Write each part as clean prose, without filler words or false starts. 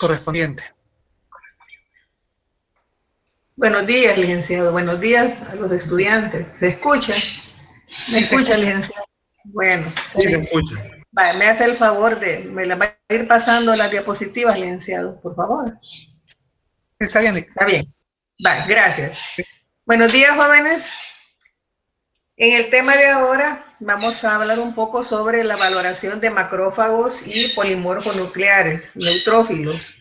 correspondiente. Buenos días, licenciado. Buenos días a los estudiantes. ¿Se escucha? ¿Me Sí, se escucha, escucha. licenciado? Bueno, está Sí, se bien. escucha. Va, me hace el favor me la va a ir pasando las diapositivas, licenciado, por favor. Está bien. Está bien. Va, gracias. Buenos días, jóvenes. En el tema de ahora vamos a hablar un poco sobre la valoración de macrófagos y polimorfos nucleares, neutrófilos.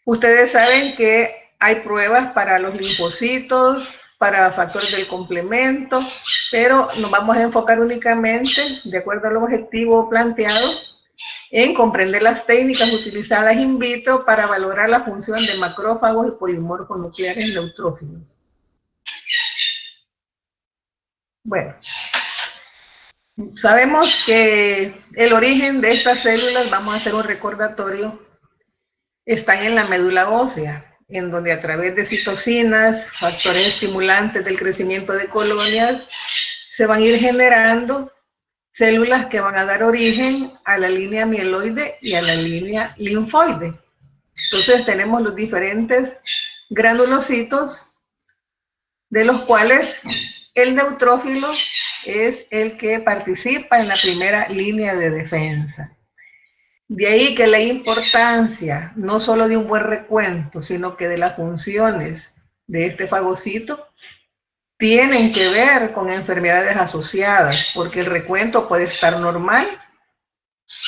Ustedes saben que hay pruebas para los linfocitos, para factores del complemento, pero nos vamos a enfocar únicamente, de acuerdo al objetivo planteado, en comprender las técnicas utilizadas in vitro para valorar la función de macrófagos y polimorfos nucleares neutrófilos. Bueno, sabemos que el origen de estas células, vamos a hacer un recordatorio, están en la médula ósea, en donde a través de citocinas, factores estimulantes del crecimiento de colonias, se van a ir generando células que van a dar origen a la línea mieloide y a la línea linfoide. Entonces tenemos los diferentes granulocitos, de los cuales el neutrófilo es el que participa en la primera línea de defensa. De ahí que la importancia no solo de un buen recuento, sino que de las funciones de este fagocito tienen que ver con enfermedades asociadas, porque el recuento puede estar normal,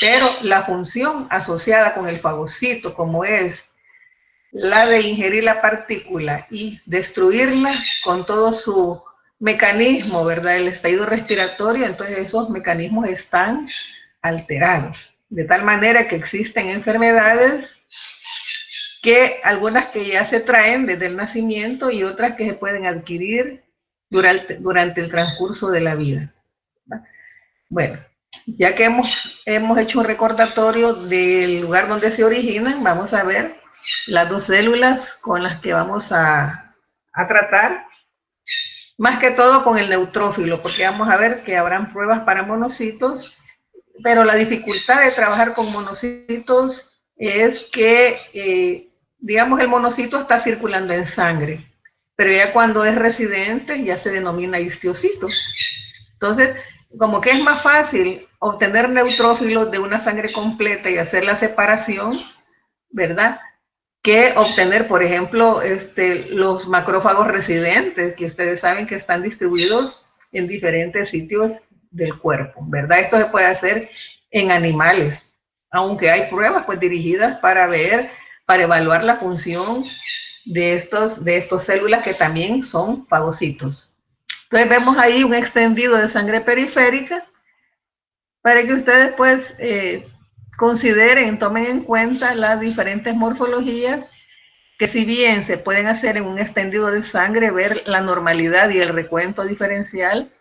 pero la función asociada con el fagocito, como es la de ingerir la partícula y destruirla con todo su mecanismo, ¿verdad? El estallido respiratorio, entonces esos mecanismos están alterados. De tal manera que existen enfermedades que algunas que ya se traen desde el nacimiento y otras que se pueden adquirir durante el transcurso de la vida. Bueno, ya que hemos hecho un recordatorio del lugar donde se originan, vamos a ver las dos células con las que vamos a tratar, más que todo con el neutrófilo, porque vamos a ver que habrán pruebas para monocitos, pero la dificultad de trabajar con monocitos es que, digamos, el monocito está circulando en sangre, pero ya cuando es residente ya se denomina histiocito. Entonces, como que es más fácil obtener neutrófilos de una sangre completa y hacer la separación, ¿verdad? Que obtener, por ejemplo, los macrófagos residentes, que ustedes saben que están distribuidos en diferentes sitios del cuerpo, ¿verdad? Esto se puede hacer en animales, aunque hay pruebas pues dirigidas para ver, para evaluar la función de estos células que también son fagocitos. Entonces vemos ahí un extendido de sangre periférica para que ustedes pues consideren, tomen en cuenta las diferentes morfologías que si bien se pueden hacer en un extendido de sangre, ver la normalidad y el recuento diferencial,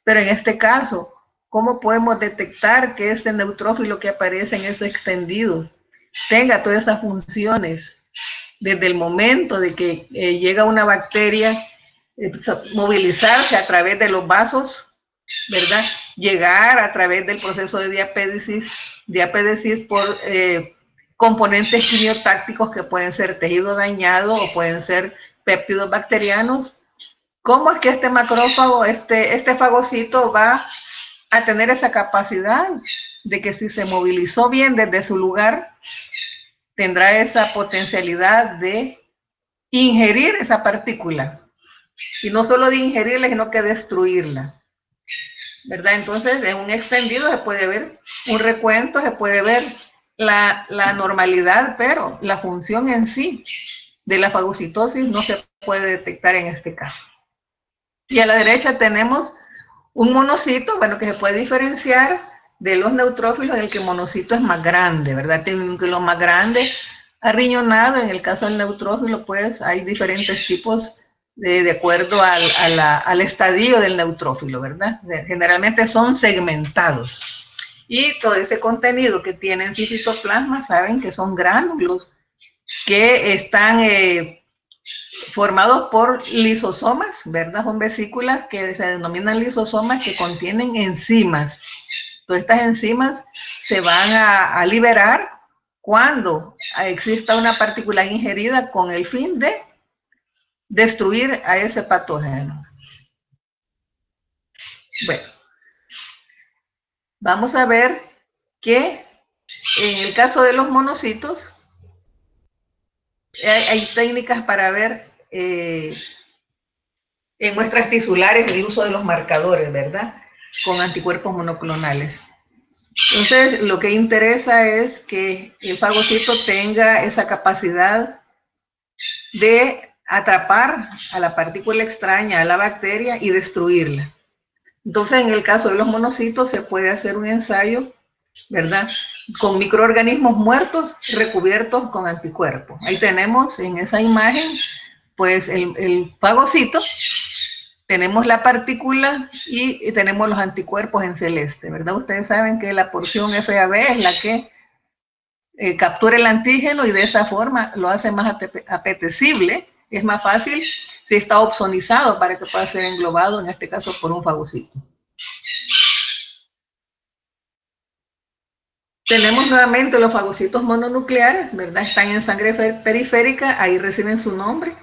pero en este caso, ¿cómo podemos detectar que este neutrófilo que aparece en ese extendido tenga todas esas funciones desde el momento de que llega una bacteria, movilizarse a través de los vasos, ¿verdad? Llegar a través del proceso de diapédesis por componentes quimiotácticos que pueden ser tejido dañado o pueden ser péptidos bacterianos. ¿Cómo es que este macrófago, este fagocito va a tener esa capacidad de que si se movilizó bien desde su lugar, tendrá esa potencialidad de ingerir esa partícula? Y no solo de ingerirla, sino que destruirla, ¿verdad? Entonces, en un extendido se puede ver un recuento, se puede ver la normalidad, pero la función en sí de la fagocitosis no se puede detectar en este caso. Y a la derecha tenemos un monocito, bueno, que se puede diferenciar de los neutrófilos, en el que el monocito es más grande, ¿verdad? Tiene un núcleo más grande, arriñonado. En el caso del neutrófilo, pues hay diferentes tipos de acuerdo al estadio del neutrófilo, ¿verdad? Generalmente son segmentados. Y todo ese contenido que tienen en citoplasma, saben que son gránulos que están formados por lisosomas, ¿verdad? Son vesículas que se denominan lisosomas, que contienen enzimas. Todas estas enzimas se van a liberar cuando exista una partícula ingerida con el fin de destruir a ese patógeno. Bueno, vamos a ver que en el caso de los monocitos hay técnicas para ver en muestras tisulares el uso de los marcadores, ¿verdad? Con anticuerpos monoclonales. Entonces, lo que interesa es que el fagocito tenga esa capacidad de atrapar a la partícula extraña, a la bacteria, y destruirla. Entonces, en el caso de los monocitos, se puede hacer un ensayo, ¿verdad?, con microorganismos muertos recubiertos con anticuerpos. Ahí tenemos en esa imagen, pues, el fagocito. Tenemos la partícula y tenemos los anticuerpos en celeste, ¿verdad? Ustedes saben que la porción FAB es la que captura el antígeno y de esa forma lo hace más apetecible. Es más fácil si está opsonizado para que pueda ser englobado, en este caso, por un fagocito. Tenemos nuevamente los fagocitos mononucleares, ¿verdad? Están en sangre periférica, ahí reciben su nombre,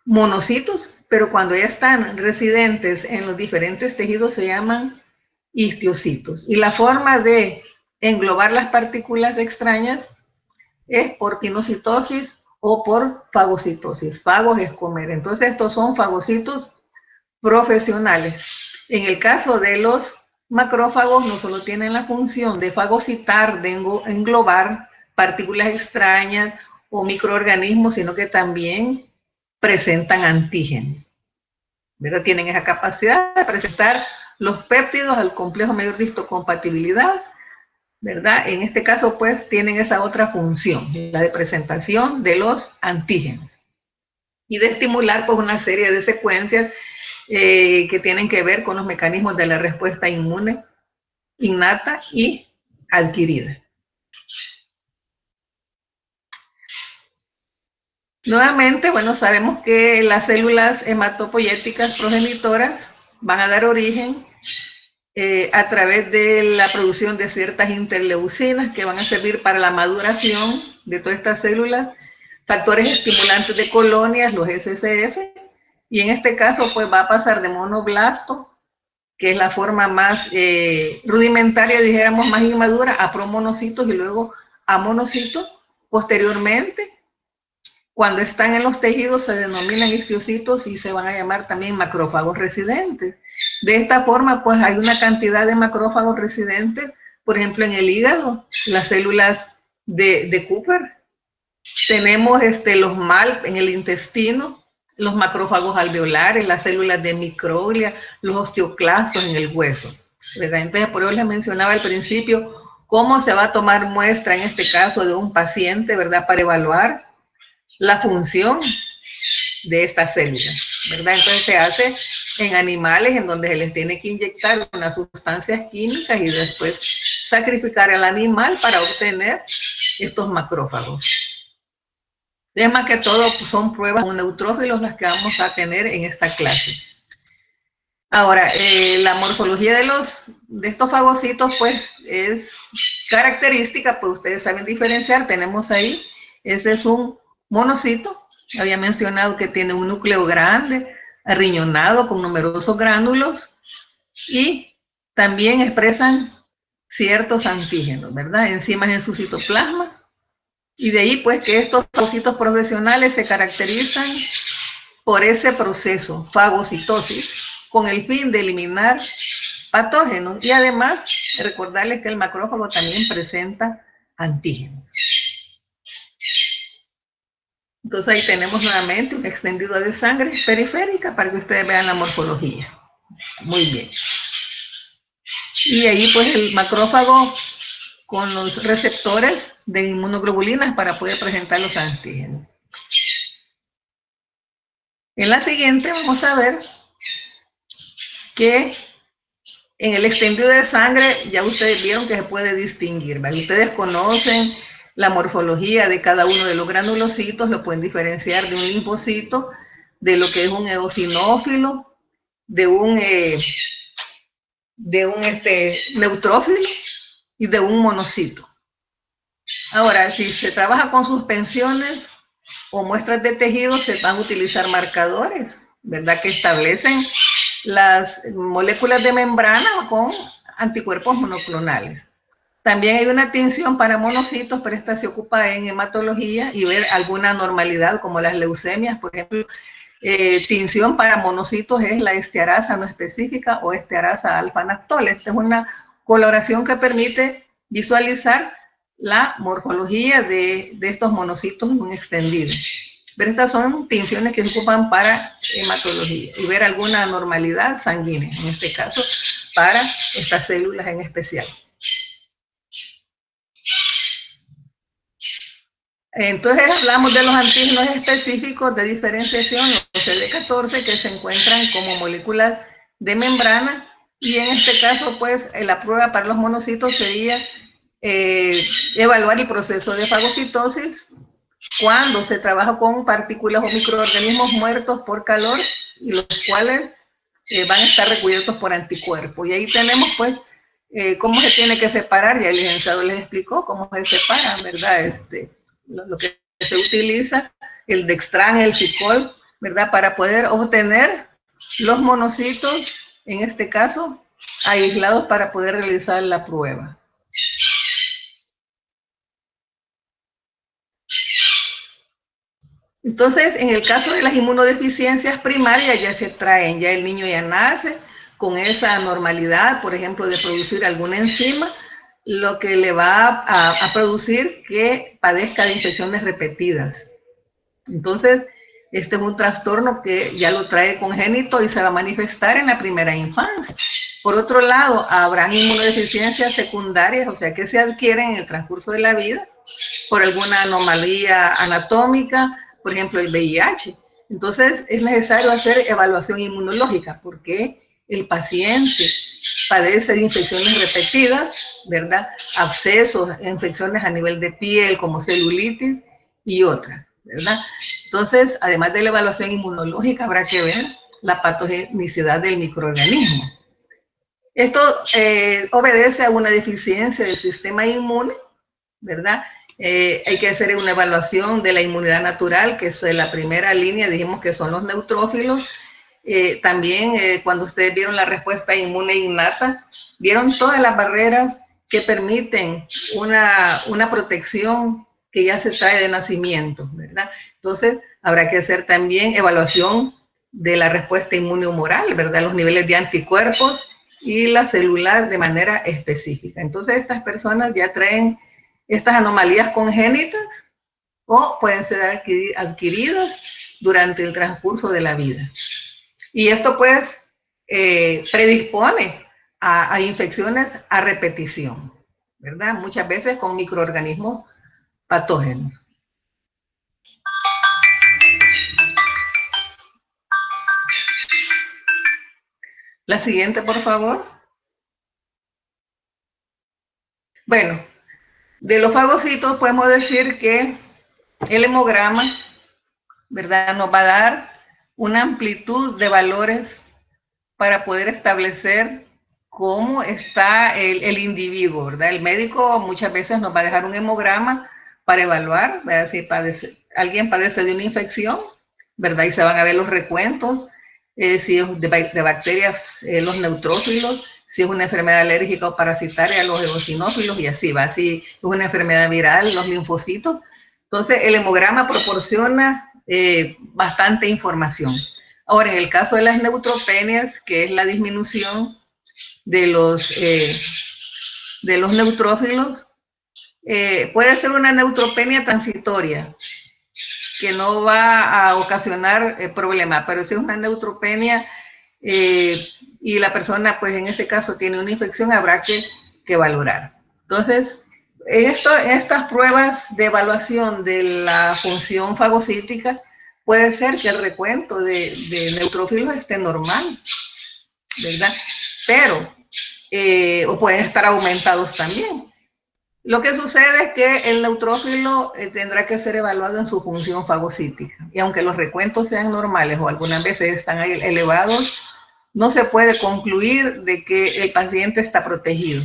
monocitos, pero cuando ya están residentes en los diferentes tejidos se llaman histiocitos. Y la forma de englobar las partículas extrañas es por pinocitosis o por fagocitosis. Fagos es comer. Entonces estos son fagocitos profesionales. En el caso de los macrófagos no solo tienen la función de fagocitar, de englobar partículas extrañas o microorganismos, sino que también presentan antígenos, ¿verdad? Tienen esa capacidad de presentar los péptidos al complejo mayor de histocompatibilidad, ¿verdad? En este caso, pues, tienen esa otra función, la de presentación de los antígenos y de estimular, pues, una serie de secuencias que tienen que ver con los mecanismos de la respuesta inmune innata y adquirida. Nuevamente, bueno, sabemos que las células hematopoyéticas progenitoras van a dar origen a través de la producción de ciertas interleucinas que van a servir para la maduración de todas estas células, factores estimulantes de colonias, los SCF, y en este caso pues va a pasar de monoblasto, que es la forma más rudimentaria, dijéramos, más inmadura, a promonocitos y luego a monocitos. Posteriormente, cuando están en los tejidos se denominan histiocitos y se van a llamar también macrófagos residentes. De esta forma, pues hay una cantidad de macrófagos residentes, por ejemplo, en el hígado, las células de Cooper. Tenemos los MALP en el intestino, los macrófagos alveolares, las células de microglia, los osteoclastos en el hueso, ¿verdad? Entonces, por eso les mencionaba al principio cómo se va a tomar muestra, en este caso, de un paciente, ¿verdad?, para evaluar la función de estas células, ¿verdad? Entonces se hace en animales en donde se les tiene que inyectar unas sustancias químicas y después sacrificar al animal para obtener estos macrófagos. Es más que todo, pues, son pruebas con neutrófilos las que vamos a tener en esta clase. Ahora, la morfología de estos fagocitos, pues, es característica, pues ustedes saben diferenciar. Tenemos ahí, ese es un monocito. Había mencionado que tiene un núcleo grande, arriñonado, con numerosos gránulos, y también expresan ciertos antígenos, ¿verdad? Enzimas en su citoplasma. Y de ahí, pues, que estos fagocitos profesionales se caracterizan por ese proceso, fagocitosis, con el fin de eliminar patógenos. Y además, recordarles que el macrófago también presenta antígenos. Entonces ahí tenemos nuevamente un extendido de sangre periférica para que ustedes vean la morfología. Muy bien. Y ahí pues el macrófago con los receptores de inmunoglobulinas para poder presentar los antígenos. En la siguiente vamos a ver que en el extendido de sangre ya ustedes vieron que se puede distinguir, ¿vale? Ustedes conocen la morfología de cada uno de los granulocitos, lo pueden diferenciar de un linfocito, de lo que es un eosinófilo, de un neutrófilo y de un monocito. Ahora, si se trabaja con suspensiones o muestras de tejido, se van a utilizar marcadores, ¿verdad? Que establecen las moléculas de membrana con anticuerpos monoclonales. También hay una tinción para monocitos, pero esta se ocupa en hematología y ver alguna anormalidad como las leucemias, por ejemplo. Tinción para monocitos es la estearasa no específica o estearasa alfa-nactol. Esta es una coloración que permite visualizar la morfología de estos monocitos en un extendido. Pero estas son tinciones que se ocupan para hematología y ver alguna anormalidad sanguínea, en este caso, para estas células en especial. Entonces hablamos de los antígenos específicos de diferenciación, los CD14, que se encuentran como moléculas de membrana, y en este caso, pues, la prueba para los monocitos sería evaluar el proceso de fagocitosis cuando se trabaja con partículas o microorganismos muertos por calor y los cuales van a estar recubiertos por anticuerpos. Y ahí tenemos, pues, cómo se tiene que separar, ya el licenciado les explicó cómo se separan, ¿verdad? Lo que se utiliza, el Dextran, el Ficol, ¿verdad? Para poder obtener los monocitos, en este caso, aislados para poder realizar la prueba. Entonces, en el caso de las inmunodeficiencias primarias, ya se traen, ya el niño ya nace con esa anormalidad, por ejemplo, de producir alguna enzima, lo que le va a producir que padezca de infecciones repetidas. Entonces, este es un trastorno que ya lo trae congénito y se va a manifestar en la primera infancia. Por otro lado, habrán inmunodeficiencias secundarias, o sea, que se adquieren en el transcurso de la vida por alguna anomalía anatómica, por ejemplo, el VIH. Entonces, es necesario hacer evaluación inmunológica porque el paciente padece de infecciones repetidas, ¿verdad? Abscesos, infecciones a nivel de piel como celulitis y otras, ¿verdad? Entonces, además de la evaluación inmunológica, habrá que ver la patogenicidad del microorganismo. Esto obedece a una deficiencia del sistema inmune, ¿verdad? Hay que hacer una evaluación de la inmunidad natural, que es la primera línea, dijimos que son los neutrófilos. También cuando ustedes vieron la respuesta inmune innata, vieron todas las barreras que permiten una protección que ya se trae de nacimiento, ¿verdad? Entonces, habrá que hacer también evaluación de la respuesta inmune humoral, ¿verdad? Los niveles de anticuerpos y la celular de manera específica. Entonces, estas personas ya traen estas anomalías congénitas o pueden ser adquiridas durante el transcurso de la vida. Y esto pues predispone a infecciones a repetición, ¿verdad? Muchas veces con microorganismos patógenos. La siguiente, por favor. Bueno, de los fagocitos podemos decir que el hemograma, ¿verdad? Nos va a dar una amplitud de valores para poder establecer cómo está el individuo, ¿verdad? El médico muchas veces nos va a dejar un hemograma para evaluar, ¿verdad? Si alguien padece de una infección, ¿verdad? Y se van a ver los recuentos, si es de bacterias, los neutrófilos, si es una enfermedad alérgica o parasitaria, los eosinófilos y así va. Si es una enfermedad viral, los linfocitos. Entonces, el hemograma proporciona bastante información. Ahora, en el caso de las neutropenias, que es la disminución de los neutrófilos, puede ser una neutropenia transitoria, que no va a ocasionar problemas, pero si es una neutropenia y la persona, pues en ese caso tiene una infección, habrá que valorar. Entonces, en estas pruebas de evaluación de la función fagocítica, puede ser que el recuento de neutrófilos esté normal, ¿verdad? Pero, o pueden estar aumentados también. Lo que sucede es que el neutrófilo tendrá que ser evaluado en su función fagocítica. Y aunque los recuentos sean normales o algunas veces están elevados, no se puede concluir de que el paciente está protegido.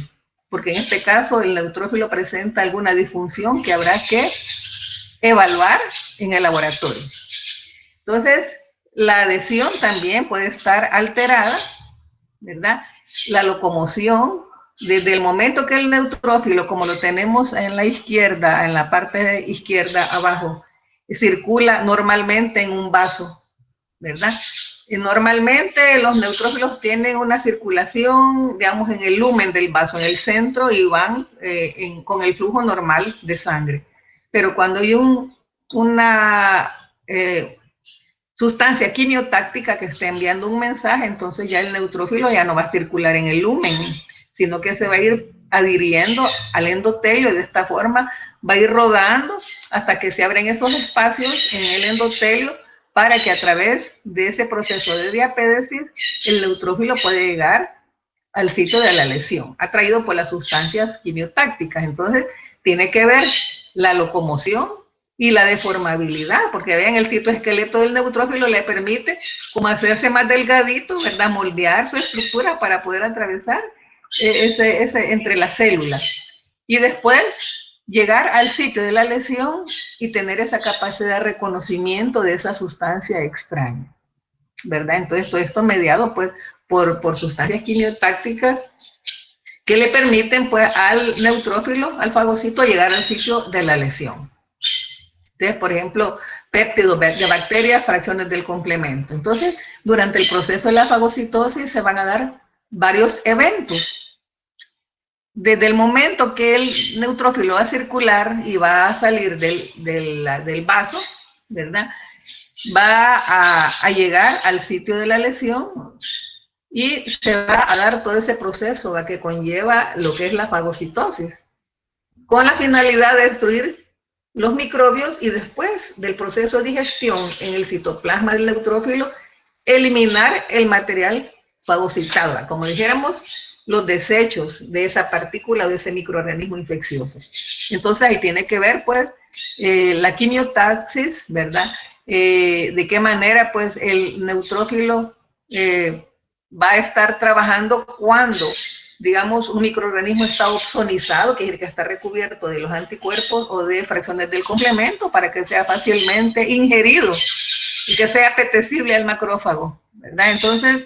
porque en este caso el neutrófilo presenta alguna disfunción que habrá que evaluar en el laboratorio. Entonces, la adhesión también puede estar alterada, ¿verdad? La locomoción, desde el momento que el neutrófilo, como lo tenemos en la izquierda, en la parte izquierda abajo, circula normalmente en un vaso, ¿verdad? Y normalmente los neutrófilos tienen una circulación, digamos, en el lumen del vaso, en el centro, y van con el flujo normal de sangre. Pero cuando hay una sustancia quimiotáctica que está enviando un mensaje, entonces ya el neutrófilo ya no va a circular en el lumen, sino que se va a ir adhiriendo al endotelio y de esta forma va a ir rodando hasta que se abren esos espacios en el endotelio para que a través de ese proceso de diapédesis el neutrófilo puede llegar al sitio de la lesión, atraído por las sustancias quimiotácticas. Entonces, tiene que ver la locomoción y la deformabilidad, porque vean, el citoesqueleto del neutrófilo le permite como hacerse más delgadito, ¿verdad? Moldear su estructura para poder atravesar entre las células. Y después llegar al sitio de la lesión y tener esa capacidad de reconocimiento de esa sustancia extraña, ¿verdad? Entonces, todo esto mediado, pues, por sustancias quimiotácticas que le permiten, pues, al neutrófilo, al fagocito, llegar al sitio de la lesión. Entonces, por ejemplo, péptidos de bacterias, fracciones del complemento. Entonces, durante el proceso de la fagocitosis se van a dar varios eventos. Desde el momento que el neutrófilo va a circular y va a salir del vaso, ¿verdad? Va a llegar al sitio de la lesión y se va a dar todo ese proceso que conlleva lo que es la fagocitosis, con la finalidad de destruir los microbios y después del proceso de digestión en el citoplasma del neutrófilo, eliminar el material fagocitado, como dijéramos, los desechos de esa partícula o de ese microorganismo infeccioso. Entonces ahí tiene que ver, pues, la quimiotaxis, ¿verdad? De qué manera, pues, el neutrófilo va a estar trabajando cuando, digamos, un microorganismo está opsonizado, que es el que está recubierto de los anticuerpos o de fracciones del complemento para que sea fácilmente ingerido y que sea apetecible al macrófago, ¿verdad? Entonces,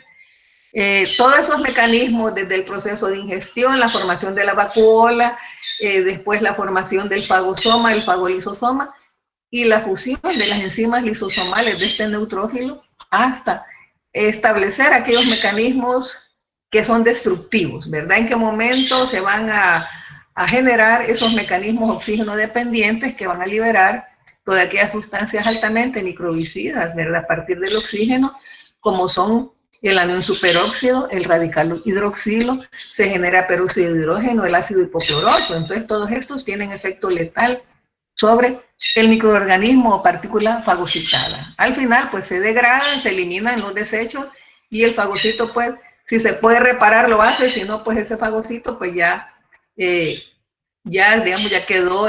todos esos mecanismos, desde el proceso de ingestión, la formación de la vacuola, después la formación del fagosoma, el fagolisosoma, y la fusión de las enzimas lisosomales de este neutrófilo hasta establecer aquellos mecanismos que son destructivos, ¿verdad? En qué momento se van a generar esos mecanismos oxígeno dependientes que van a liberar todas aquellas sustancias altamente microbicidas, ¿verdad? A partir del oxígeno, como son el anión superóxido, el radical hidroxilo, se genera peróxido de hidrógeno, el ácido hipocloroso. Entonces, todos estos tienen efecto letal sobre el microorganismo o partícula fagocitada. Al final, pues se degradan, se eliminan los desechos y el fagocito, pues, si se puede reparar, lo hace, si no, pues ese fagocito, pues ya, digamos, ya quedó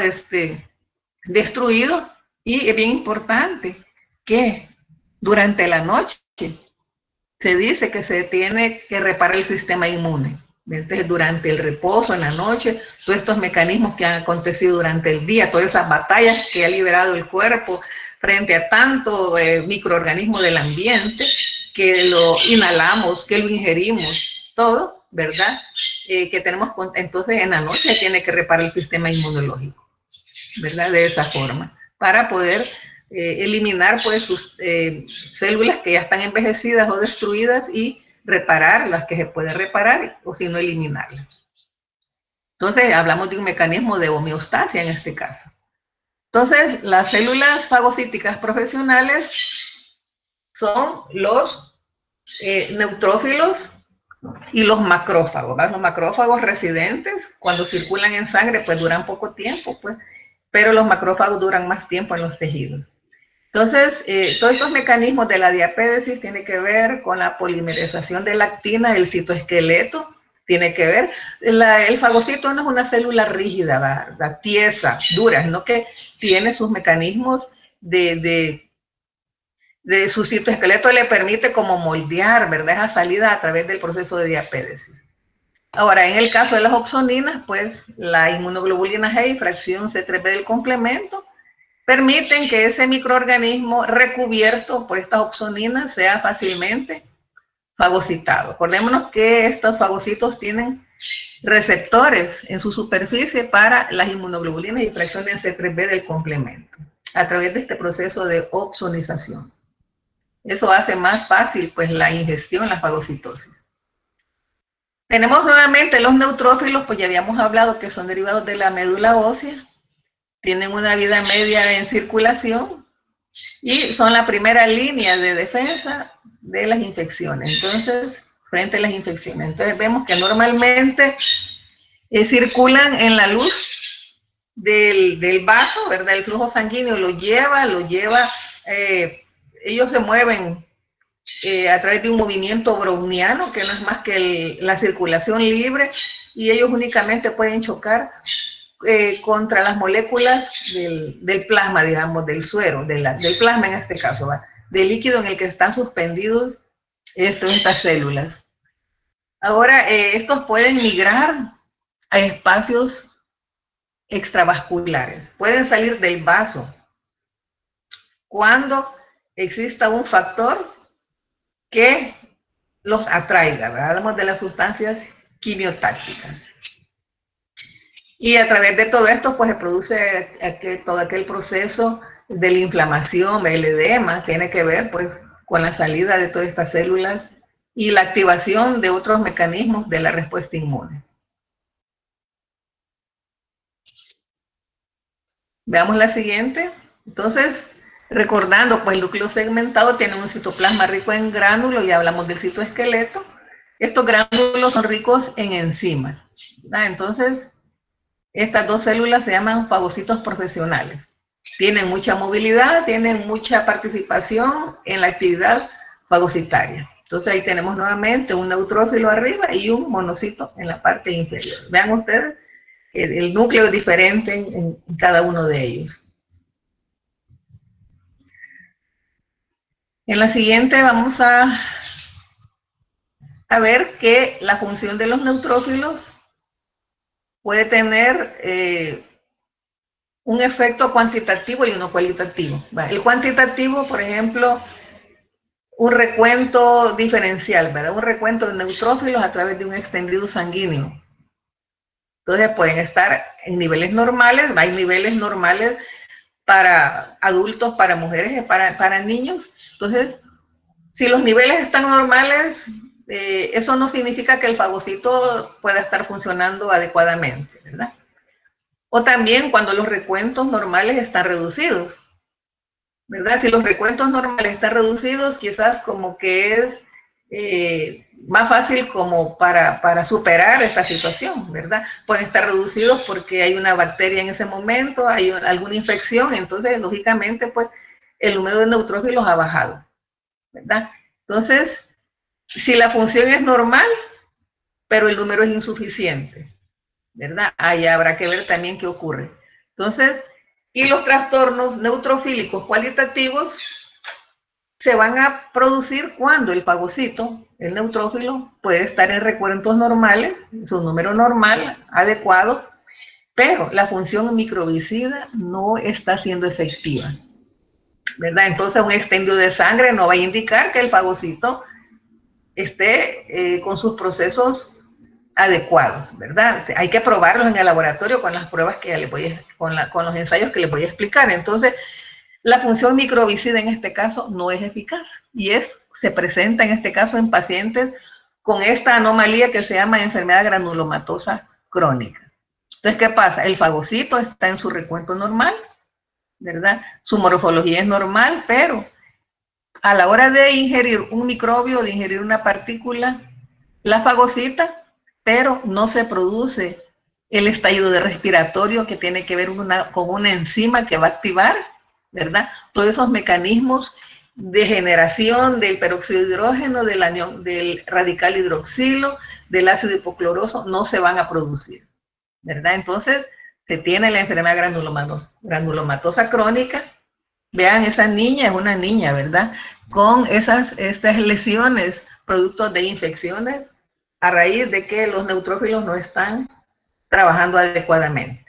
destruido. Y es bien importante que durante la noche se dice que se tiene que reparar el sistema inmune. Entonces, durante el reposo, en la noche, todos estos mecanismos que han acontecido durante el día, todas esas batallas que ha liberado el cuerpo frente a tanto microorganismo del ambiente, que lo inhalamos, que lo ingerimos, todo, ¿verdad? Que tenemos, entonces en la noche tiene que reparar el sistema inmunológico, ¿verdad? De esa forma, para poder eliminar, pues, sus células que ya están envejecidas o destruidas y reparar las que se puede reparar, o si no, eliminarlas. Entonces, hablamos de un mecanismo de homeostasia en este caso. Entonces, las células fagocíticas profesionales son los neutrófilos y los macrófagos, ¿verdad? Los macrófagos residentes, cuando circulan en sangre, pues duran poco tiempo, pues, pero los macrófagos duran más tiempo en los tejidos. Entonces, todos estos mecanismos de la diapédesis tienen que ver con la polimerización de lactina del citoesqueleto, tiene que ver, el fagocito no es una célula rígida, ¿verdad? Tiesa, dura, sino que tiene sus mecanismos de su citoesqueleto, le permite como moldear, ¿verdad? Esa salida a través del proceso de diapédesis. Ahora, en el caso de las opsoninas, pues la inmunoglobulina G y fracción C3b del complemento permiten que ese microorganismo recubierto por estas opsoninas sea fácilmente fagocitado. Acordémonos que estos fagocitos tienen receptores en su superficie para las inmunoglobulinas y fracciones C3b del complemento a través de este proceso de opsonización. Eso hace más fácil pues la ingestión, la fagocitosis. Tenemos nuevamente los neutrófilos, pues ya habíamos hablado que son derivados de la médula ósea, tienen una vida media en circulación y son la primera línea de defensa de las infecciones. Entonces, frente a las infecciones. Entonces vemos que normalmente circulan en la luz del vaso, ¿verdad? El flujo sanguíneo lo lleva, ellos se mueven a través de un movimiento browniano, que no es más que la circulación libre, y ellos únicamente pueden chocar contra las moléculas del plasma, digamos, del suero, del plasma en este caso, ¿va? Del líquido en el que están suspendidos estas células. Ahora, estos pueden migrar a espacios extravasculares, pueden salir del vaso cuando exista un factor que los atraiga, ¿verdad? Hablamos de las sustancias quimiotácticas. Y a través de todo esto, pues se produce todo aquel proceso de la inflamación, el edema, tiene que ver pues con la salida de todas estas células y la activación de otros mecanismos de la respuesta inmune. Veamos la siguiente. Entonces, recordando, pues el núcleo segmentado tiene un citoplasma rico en gránulos, ya hablamos del citoesqueleto. Estos gránulos son ricos en enzimas, ¿verdad? Entonces, estas dos células se llaman fagocitos profesionales. Tienen mucha movilidad, tienen mucha participación en la actividad fagocitaria. Entonces ahí tenemos nuevamente un neutrófilo arriba y un monocito en la parte inferior. Vean ustedes, el núcleo es diferente en cada uno de ellos. En la siguiente vamos a ver que la función de los neutrófilos puede tener un efecto cuantitativo y uno cualitativo. El cuantitativo, por ejemplo, un recuento diferencial, ¿verdad? Un recuento de neutrófilos a través de un extendido sanguíneo. Entonces pueden estar en niveles normales, hay niveles normales para adultos, para mujeres y para niños. Entonces, si los niveles están normales, eso no significa que el fagocito pueda estar funcionando adecuadamente, ¿verdad? O también cuando los recuentos normales están reducidos, ¿verdad? Si los recuentos normales están reducidos, quizás como que es más fácil como para superar esta situación, ¿verdad? Pueden estar reducidos porque hay una bacteria en ese momento, hay alguna infección, entonces lógicamente pues el número de neutrófilos ha bajado, ¿verdad? Entonces, si la función es normal, pero el número es insuficiente, ¿verdad? Ahí habrá que ver también qué ocurre. Entonces, y los trastornos neutrofílicos cualitativos se van a producir cuando el fagocito, el neutrófilo, puede estar en recuentos normales, su número normal, adecuado, pero la función microbicida no está siendo efectiva, ¿verdad? Entonces, un extendio de sangre no va a indicar que el fagocito esté con sus procesos adecuados, ¿verdad? Hay que probarlos en el laboratorio con las pruebas que ya les voy a, con los ensayos que les voy a explicar. Entonces, la función microbicida en este caso no es eficaz y se presenta en este caso en pacientes con esta anomalía que se llama enfermedad granulomatosa crónica. Entonces, ¿qué pasa? El fagocito está en su recuento normal, ¿verdad? Su morfología es normal, pero a la hora de ingerir un microbio, de ingerir una partícula, la fagocita, pero no se produce el estallido de respiratorio que tiene que ver con una enzima que va a activar, ¿verdad? Todos esos mecanismos de generación del peróxido de hidrógeno, del radical hidroxilo, del ácido hipocloroso, no se van a producir, ¿verdad? Entonces, se tiene la enfermedad granulomatosa crónica. Vean, esa niña es una niña, ¿verdad? Con estas lesiones, producto de infecciones a raíz de que los neutrófilos no están trabajando adecuadamente.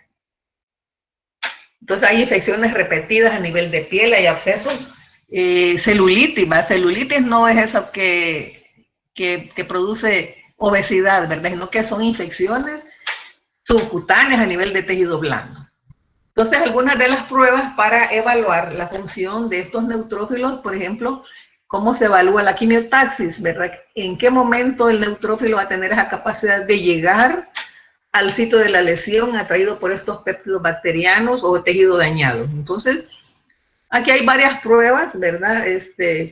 Entonces hay infecciones repetidas a nivel de piel, hay abscesos, celulitis. Celulitis no es eso que produce obesidad, ¿verdad? Sino que son infecciones subcutáneas a nivel de tejido blando. Entonces, algunas de las pruebas para evaluar la función de estos neutrófilos, por ejemplo, cómo se evalúa la quimiotaxis, ¿verdad? En qué momento el neutrófilo va a tener esa capacidad de llegar al sitio de la lesión atraído por estos péptidos bacterianos o tejido dañado. Entonces, aquí hay varias pruebas, ¿verdad?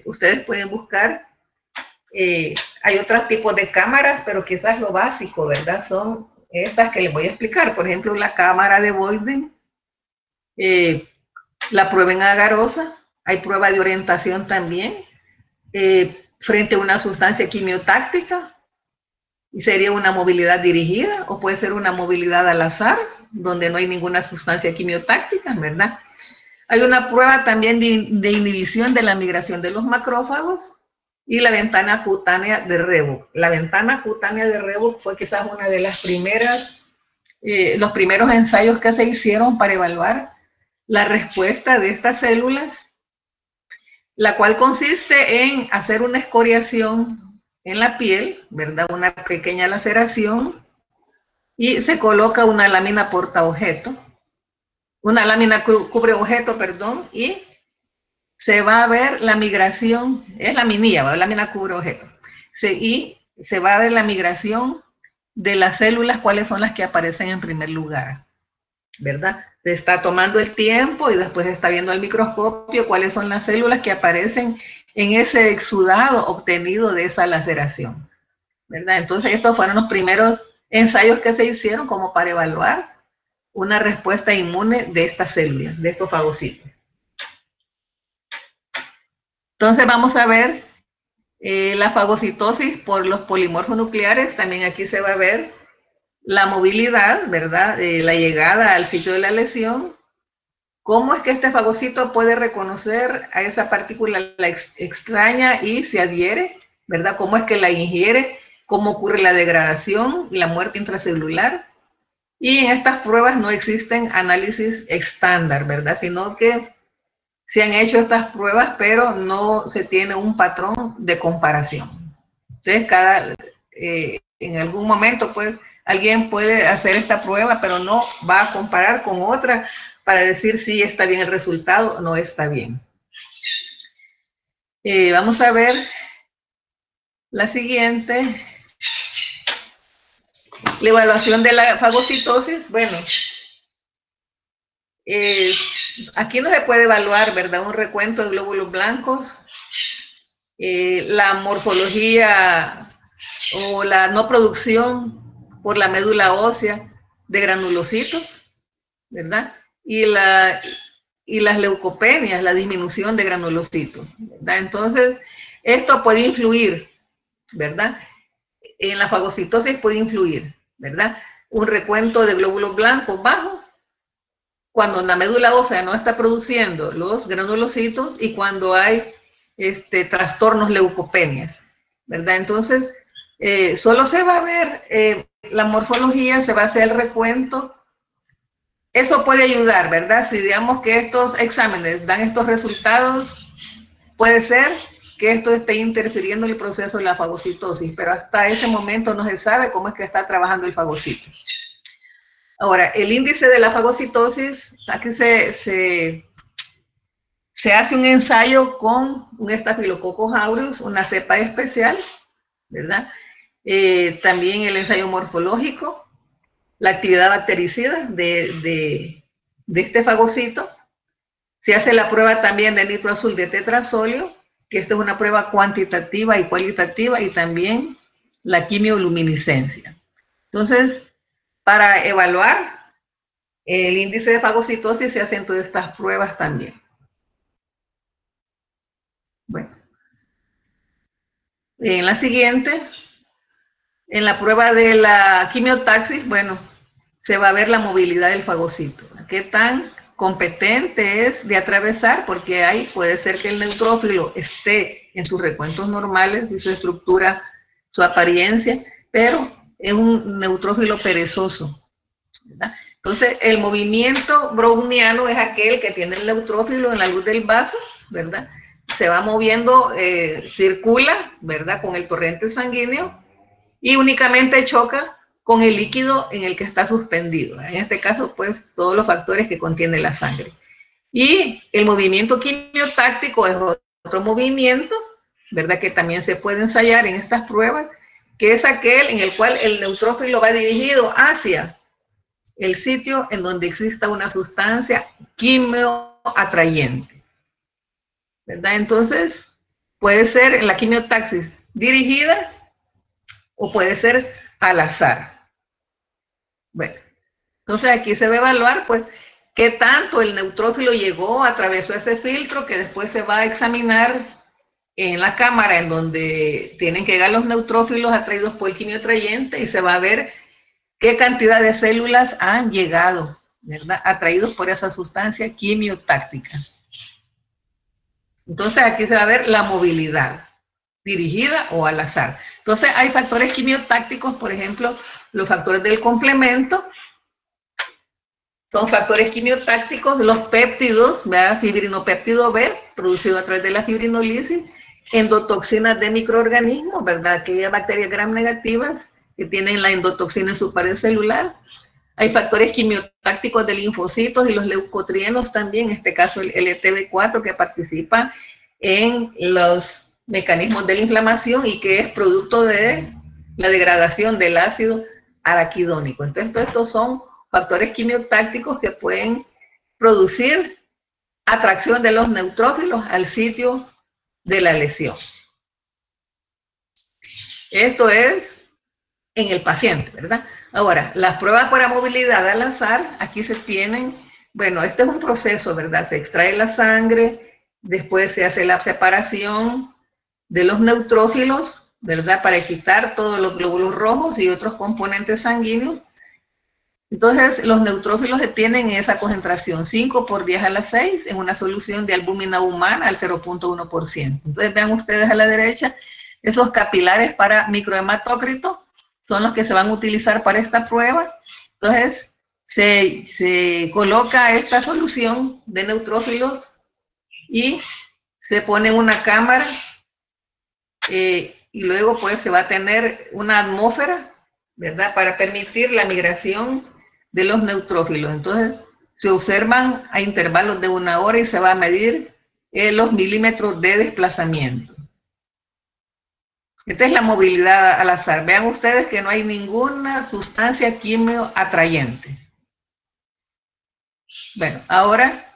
Ustedes pueden buscar. Hay otros tipos de cámaras, pero quizás lo básico, ¿verdad? Son estas que les voy a explicar. Por ejemplo, la cámara de Boyden, la prueba en agarosa, hay prueba de orientación también, frente a una sustancia quimiotáctica, y sería una movilidad dirigida, o puede ser una movilidad al azar, donde no hay ninguna sustancia quimiotáctica, ¿verdad? Hay una prueba también de inhibición de la migración de los macrófagos, y la ventana cutánea de Revok. La ventana cutánea de Revok fue quizás una de las primeras, los primeros ensayos que se hicieron para evaluar la respuesta de estas células, la cual consiste en hacer una escoriación en la piel, ¿verdad? Una pequeña laceración, y se coloca una lámina portaobjeto, una lámina cubre objeto, perdón, y se va a ver la migración, es laminilla, la lámina cubre objeto, y se va a ver la migración de las células, cuáles son las que aparecen en primer lugar, ¿verdad? Se está tomando el tiempo y después se está viendo al microscopio cuáles son las células que aparecen en ese exudado obtenido de esa laceración, ¿verdad? Entonces estos fueron los primeros ensayos que se hicieron como para evaluar una respuesta inmune de estas células, de estos fagocitos. Entonces vamos a ver la fagocitosis por los polimorfos nucleares. También aquí se va a ver la movilidad, ¿verdad? La llegada al sitio de la lesión. ¿Cómo es que este fagocito puede reconocer a esa partícula extraña y se adhiere, ¿verdad? ¿Cómo es que la ingiere? ¿Cómo ocurre la degradación y la muerte intracelular? Y en estas pruebas no existen análisis estándar, ¿verdad? Sino que se han hecho estas pruebas, pero no se tiene un patrón de comparación. Entonces, en algún momento, pues, alguien puede hacer esta prueba, pero no va a comparar con otra para decir si está bien el resultado o no está bien. Vamos a ver la siguiente. La evaluación de la fagocitosis. Bueno, aquí no se puede evaluar, ¿verdad? Un recuento de glóbulos blancos, la morfología o la no producción por la médula ósea de granulocitos, ¿verdad? Y las leucopenias, la disminución de granulocitos, ¿verdad? Entonces, esto puede influir, ¿verdad? En la fagocitosis puede influir, ¿verdad? Un recuento de glóbulos blancos bajo, cuando la médula ósea no está produciendo los granulocitos y cuando hay trastornos leucopenias, ¿verdad? Entonces, solo se va a ver la morfología, se va a hacer el recuento. Eso puede ayudar, ¿verdad? Si digamos que estos exámenes dan estos resultados, puede ser que esto esté interfiriendo en el proceso de la fagocitosis, pero hasta ese momento no se sabe cómo es que está trabajando el fagocito. Ahora, el índice de la fagocitosis, aquí se hace un ensayo con un Staphylococcus aureus, una cepa especial, ¿verdad? También el ensayo morfológico, la actividad bactericida de este fagocito. Se hace la prueba también de nitroazul de tetrazolio, que esta es una prueba cuantitativa y cualitativa, y también la quimioluminiscencia. Entonces, para evaluar el índice de fagocitosis se hacen todas estas pruebas también. Bueno, en la siguiente, en la prueba de la quimiotaxis, bueno, se va a ver la movilidad del fagocito. ¿Qué tan competente es de atravesar? Porque ahí puede ser que el neutrófilo esté en sus recuentos normales y su estructura, su apariencia, pero es un neutrófilo perezoso, ¿verdad? Entonces, el movimiento browniano es aquel que tiene el neutrófilo en la luz del vaso, ¿verdad? Se va moviendo, circula, ¿verdad? Con el torrente sanguíneo y únicamente choca con el líquido en el que está suspendido. En este caso, pues, todos los factores que contiene la sangre. Y el movimiento quimiotáctico es otro movimiento, ¿verdad? Que también se puede ensayar en estas pruebas, que es aquel en el cual el neutrófilo va dirigido hacia el sitio en donde exista una sustancia quimioatrayente, ¿verdad? Entonces, puede ser en la quimiotaxis dirigida o puede ser al azar. Bueno, entonces aquí se va a evaluar, pues, qué tanto el neutrófilo llegó, atravesó ese filtro, que después se va a examinar en la cámara en donde tienen que llegar los neutrófilos atraídos por el quimioatrayente y se va a ver qué cantidad de células han llegado, ¿verdad? Atraídos por esa sustancia quimiotáctica. Entonces aquí se va a ver la movilidad, dirigida o al azar. Entonces hay factores quimiotácticos, por ejemplo, los factores del complemento, son factores quimiotácticos, los péptidos, ¿verdad? Fibrinopéptido B, producido a través de la fibrinolisis, endotoxinas de microorganismos, ¿verdad? Aquellas bacterias gram negativas que tienen la endotoxina en su pared celular. Hay factores quimiotácticos de linfocitos y los leucotrienos también, en este caso el LTB4, que participa en los mecanismos de la inflamación y que es producto de la degradación del ácido araquidónico. Entonces, todos estos son factores quimiotácticos que pueden producir atracción de los neutrófilos al sitio de la lesión. Esto es en el paciente, ¿verdad? Ahora, las pruebas para movilidad al azar, aquí se tienen, bueno, este es un proceso, ¿verdad? Se extrae la sangre, después se hace la separación de los neutrófilos, ¿verdad? Para quitar todos los glóbulos rojos y otros componentes sanguíneos. Entonces, los neutrófilos se tienen en esa concentración 5 por 10 a la 6 en una solución de albúmina humana al 0.1%. Entonces, vean ustedes a la derecha, esos capilares para microhematócrito son los que se van a utilizar para esta prueba. Entonces, se coloca esta solución de neutrófilos y se pone en una cámara y luego pues se va a tener una atmósfera, ¿verdad? Para permitir la migración de los neutrófilos. Entonces, se observan a intervalos de 1 hora y se va a medir los milímetros de desplazamiento. Esta es la movilidad al azar. Vean ustedes que no hay ninguna sustancia quimioatrayente. Bueno, ahora,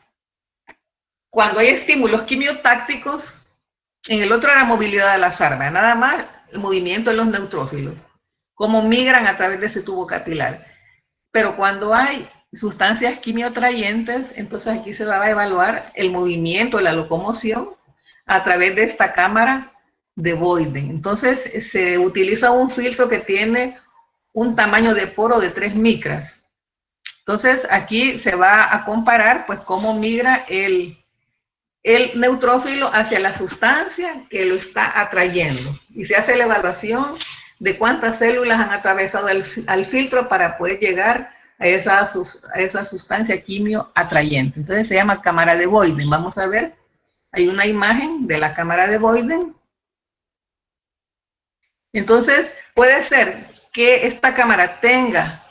cuando hay estímulos quimiotácticos, en el otro era movilidad al azar, ¿verdad? Nada más el movimiento de los neutrófilos, cómo migran a través de ese tubo capilar. Pero cuando hay sustancias quimioatrayentes, entonces aquí se va a evaluar el movimiento, la locomoción a través de esta cámara de Boyden. Entonces se utiliza un filtro que tiene un tamaño de poro de 3 micras. Entonces aquí se va a comparar pues cómo migra el neutrófilo hacia la sustancia que lo está atrayendo y se hace la evaluación de cuántas células han atravesado al filtro para poder llegar a esa sustancia quimioatrayente. Entonces se llama cámara de Boyden. Vamos a ver, hay una imagen de la cámara de Boyden. Entonces puede ser que esta cámara tenga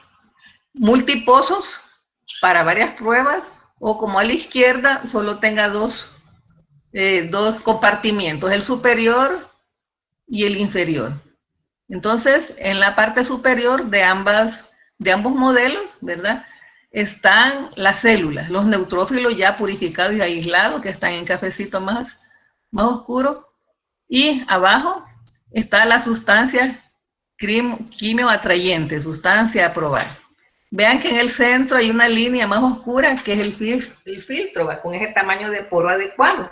multipozos para varias pruebas o como a la izquierda solo tenga dos compartimientos, el superior y el inferior. Entonces, en la parte superior de ambos modelos, ¿verdad? Están las células, los neutrófilos ya purificados y aislados, que están en cafecito más oscuro, y abajo está la sustancia quimioatrayente, sustancia a probar. Vean que en el centro hay una línea más oscura que es el filtro, ¿va? Con ese tamaño de poro adecuado.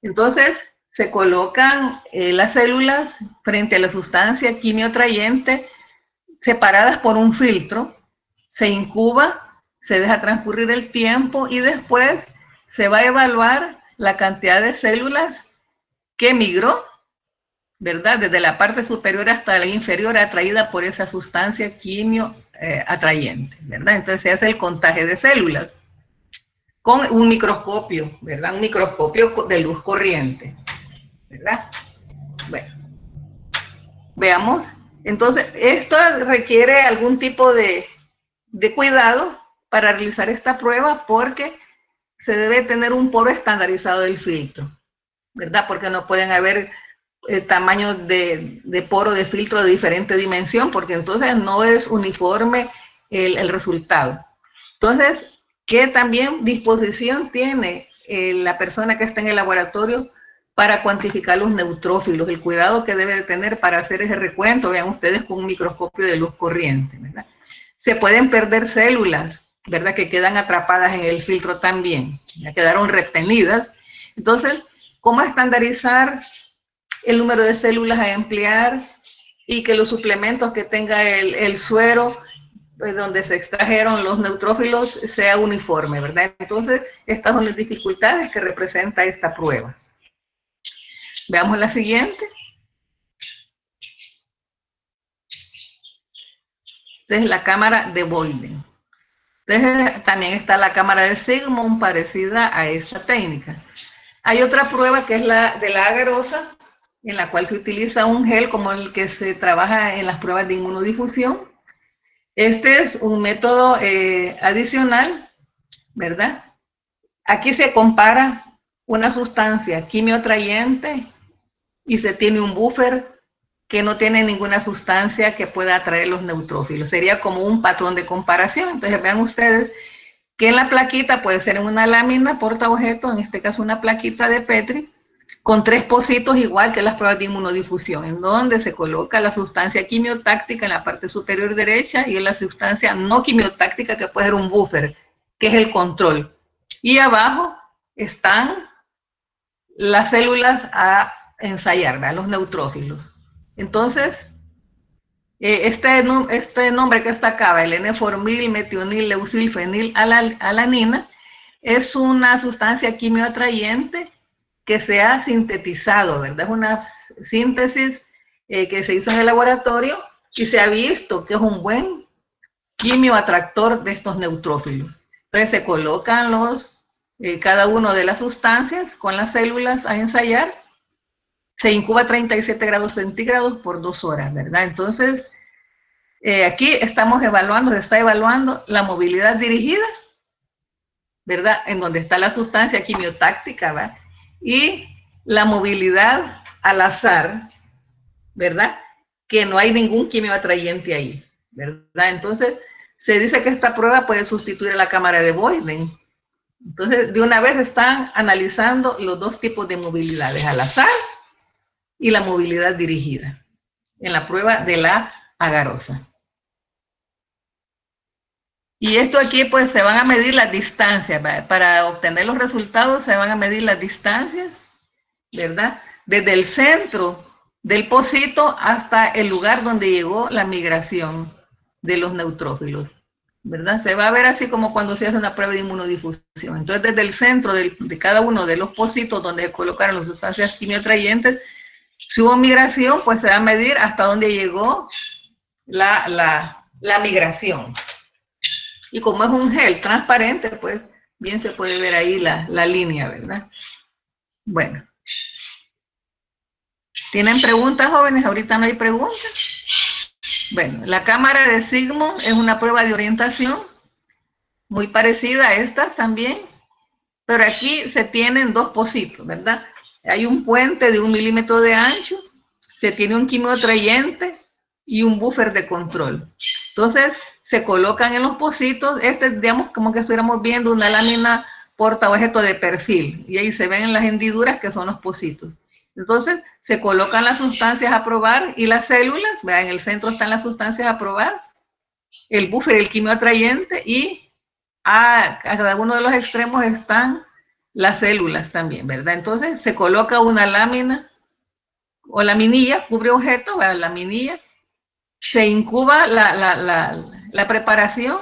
Entonces, se colocan las células frente a la sustancia quimioatrayente separadas por un filtro, se incuba, se deja transcurrir el tiempo y después se va a evaluar la cantidad de células que migró, ¿verdad? Desde la parte superior hasta la inferior, atraída por esa sustancia quimio atrayente, ¿verdad? Entonces se hace el contagio de células con un microscopio, ¿verdad? Un microscopio de luz corriente, ¿verdad? Bueno, veamos. Entonces, esto requiere algún tipo de cuidado para realizar esta prueba porque se debe tener un poro estandarizado del filtro, ¿verdad? Porque no pueden haber tamaños de poro de filtro de diferente dimensión, porque entonces no es uniforme el resultado. Entonces, ¿qué también disposición tiene la persona que está en el laboratorio para cuantificar los neutrófilos? El cuidado que debe tener para hacer ese recuento, vean ustedes, con un microscopio de luz corriente, ¿verdad? Se pueden perder células, ¿verdad? Que quedan atrapadas en el filtro también, ya quedaron retenidas. Entonces, ¿cómo estandarizar el número de células a emplear y que los suplementos que tenga el suero, pues, donde se extrajeron los neutrófilos, sea uniforme, ¿verdad? Entonces, estas son las dificultades que representa esta prueba. Veamos la siguiente. Esta es la cámara de Boyden. Entonces, también está la cámara de Sigmund, parecida a esta técnica. Hay otra prueba que es la de la agarosa, en la cual se utiliza un gel como el que se trabaja en las pruebas de inmunodifusión. Este es un método adicional, ¿verdad? Aquí se compara una sustancia quimioatrayente y se tiene un buffer que no tiene ninguna sustancia que pueda atraer los neutrófilos. Sería como un patrón de comparación. Entonces vean ustedes que en la plaquita puede ser en una lámina portaobjeto, en este caso una plaquita de Petri, con 3 pocitos, igual que las pruebas de inmunodifusión, en donde se coloca la sustancia quimiotáctica en la parte superior derecha y en la sustancia no quimiotáctica, que puede ser un buffer, que es el control. Y abajo están las células a ensayar, ¿verdad? Los neutrófilos. Entonces, este nombre que está acá, el N-formil, metionil, leucil, fenil, alanina, es una sustancia quimioatrayente que se ha sintetizado, ¿verdad? Es una síntesis que se hizo en el laboratorio y se ha visto que es un buen quimioatractor de estos neutrófilos. Entonces se colocan cada una de las sustancias con las células a ensayar, se incuba a 37 grados centígrados por 2 horas, ¿verdad? Entonces, aquí estamos evaluando, se está evaluando la movilidad dirigida, ¿verdad? En donde está la sustancia quimiotáctica, ¿verdad? Y la movilidad al azar, ¿verdad? Que no hay ningún quimioatrayente ahí, ¿verdad? Entonces, se dice que esta prueba puede sustituir a la cámara de Boyden. Entonces, de una vez están analizando los 2 tipos de movilidades, al azar y la movilidad dirigida, en la prueba de la agarosa. Y esto aquí, pues, se van a medir las distancias, ¿verdad? Para obtener los resultados se van a medir las distancias, ¿verdad? Desde el centro del pocito hasta el lugar donde llegó la migración de los neutrófilos, ¿verdad? Se va a ver así como cuando se hace una prueba de inmunodifusión. Entonces, desde el centro de cada uno de los pocitos donde se colocaron las sustancias quimioatrayentes, si hubo migración, pues se va a medir hasta dónde llegó la migración. Y como es un gel transparente, pues bien se puede ver ahí la línea, ¿verdad? Bueno. ¿Tienen preguntas, jóvenes? Ahorita no hay preguntas. Bueno, la cámara de Sigmund es una prueba de orientación muy parecida a estas también, pero aquí se tienen 2 pocitos, ¿verdad? Hay un puente de 1 milímetro de ancho, se tiene un quimioatrayente y un buffer de control. Entonces, se colocan en los pocitos, digamos, como que estuviéramos viendo una lámina portaobjeto de perfil, y ahí se ven las hendiduras que son los pocitos. Entonces, se colocan las sustancias a probar y las células, vean, en el centro están las sustancias a probar, el buffer, el quimioatrayente, y a cada uno de los extremos están las células también, ¿verdad? Entonces, se coloca una lámina o laminilla, cubre objeto, ¿verdad? Laminilla, se incuba la preparación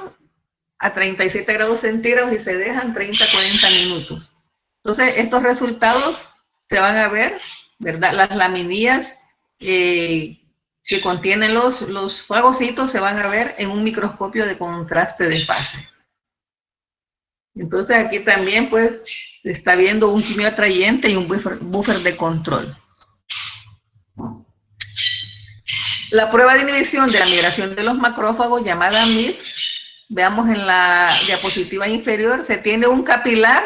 a 37 grados centígrados y se dejan 30-40 minutos. Entonces, estos resultados se van a ver, ¿verdad? Las laminillas que contienen los fagocitos se van a ver en un microscopio de contraste de fase. Entonces aquí también pues se está viendo un quimio atrayente y un buffer de control. La prueba de inhibición de la migración de los macrófagos, llamada MIR, veamos en la diapositiva inferior, se tiene un capilar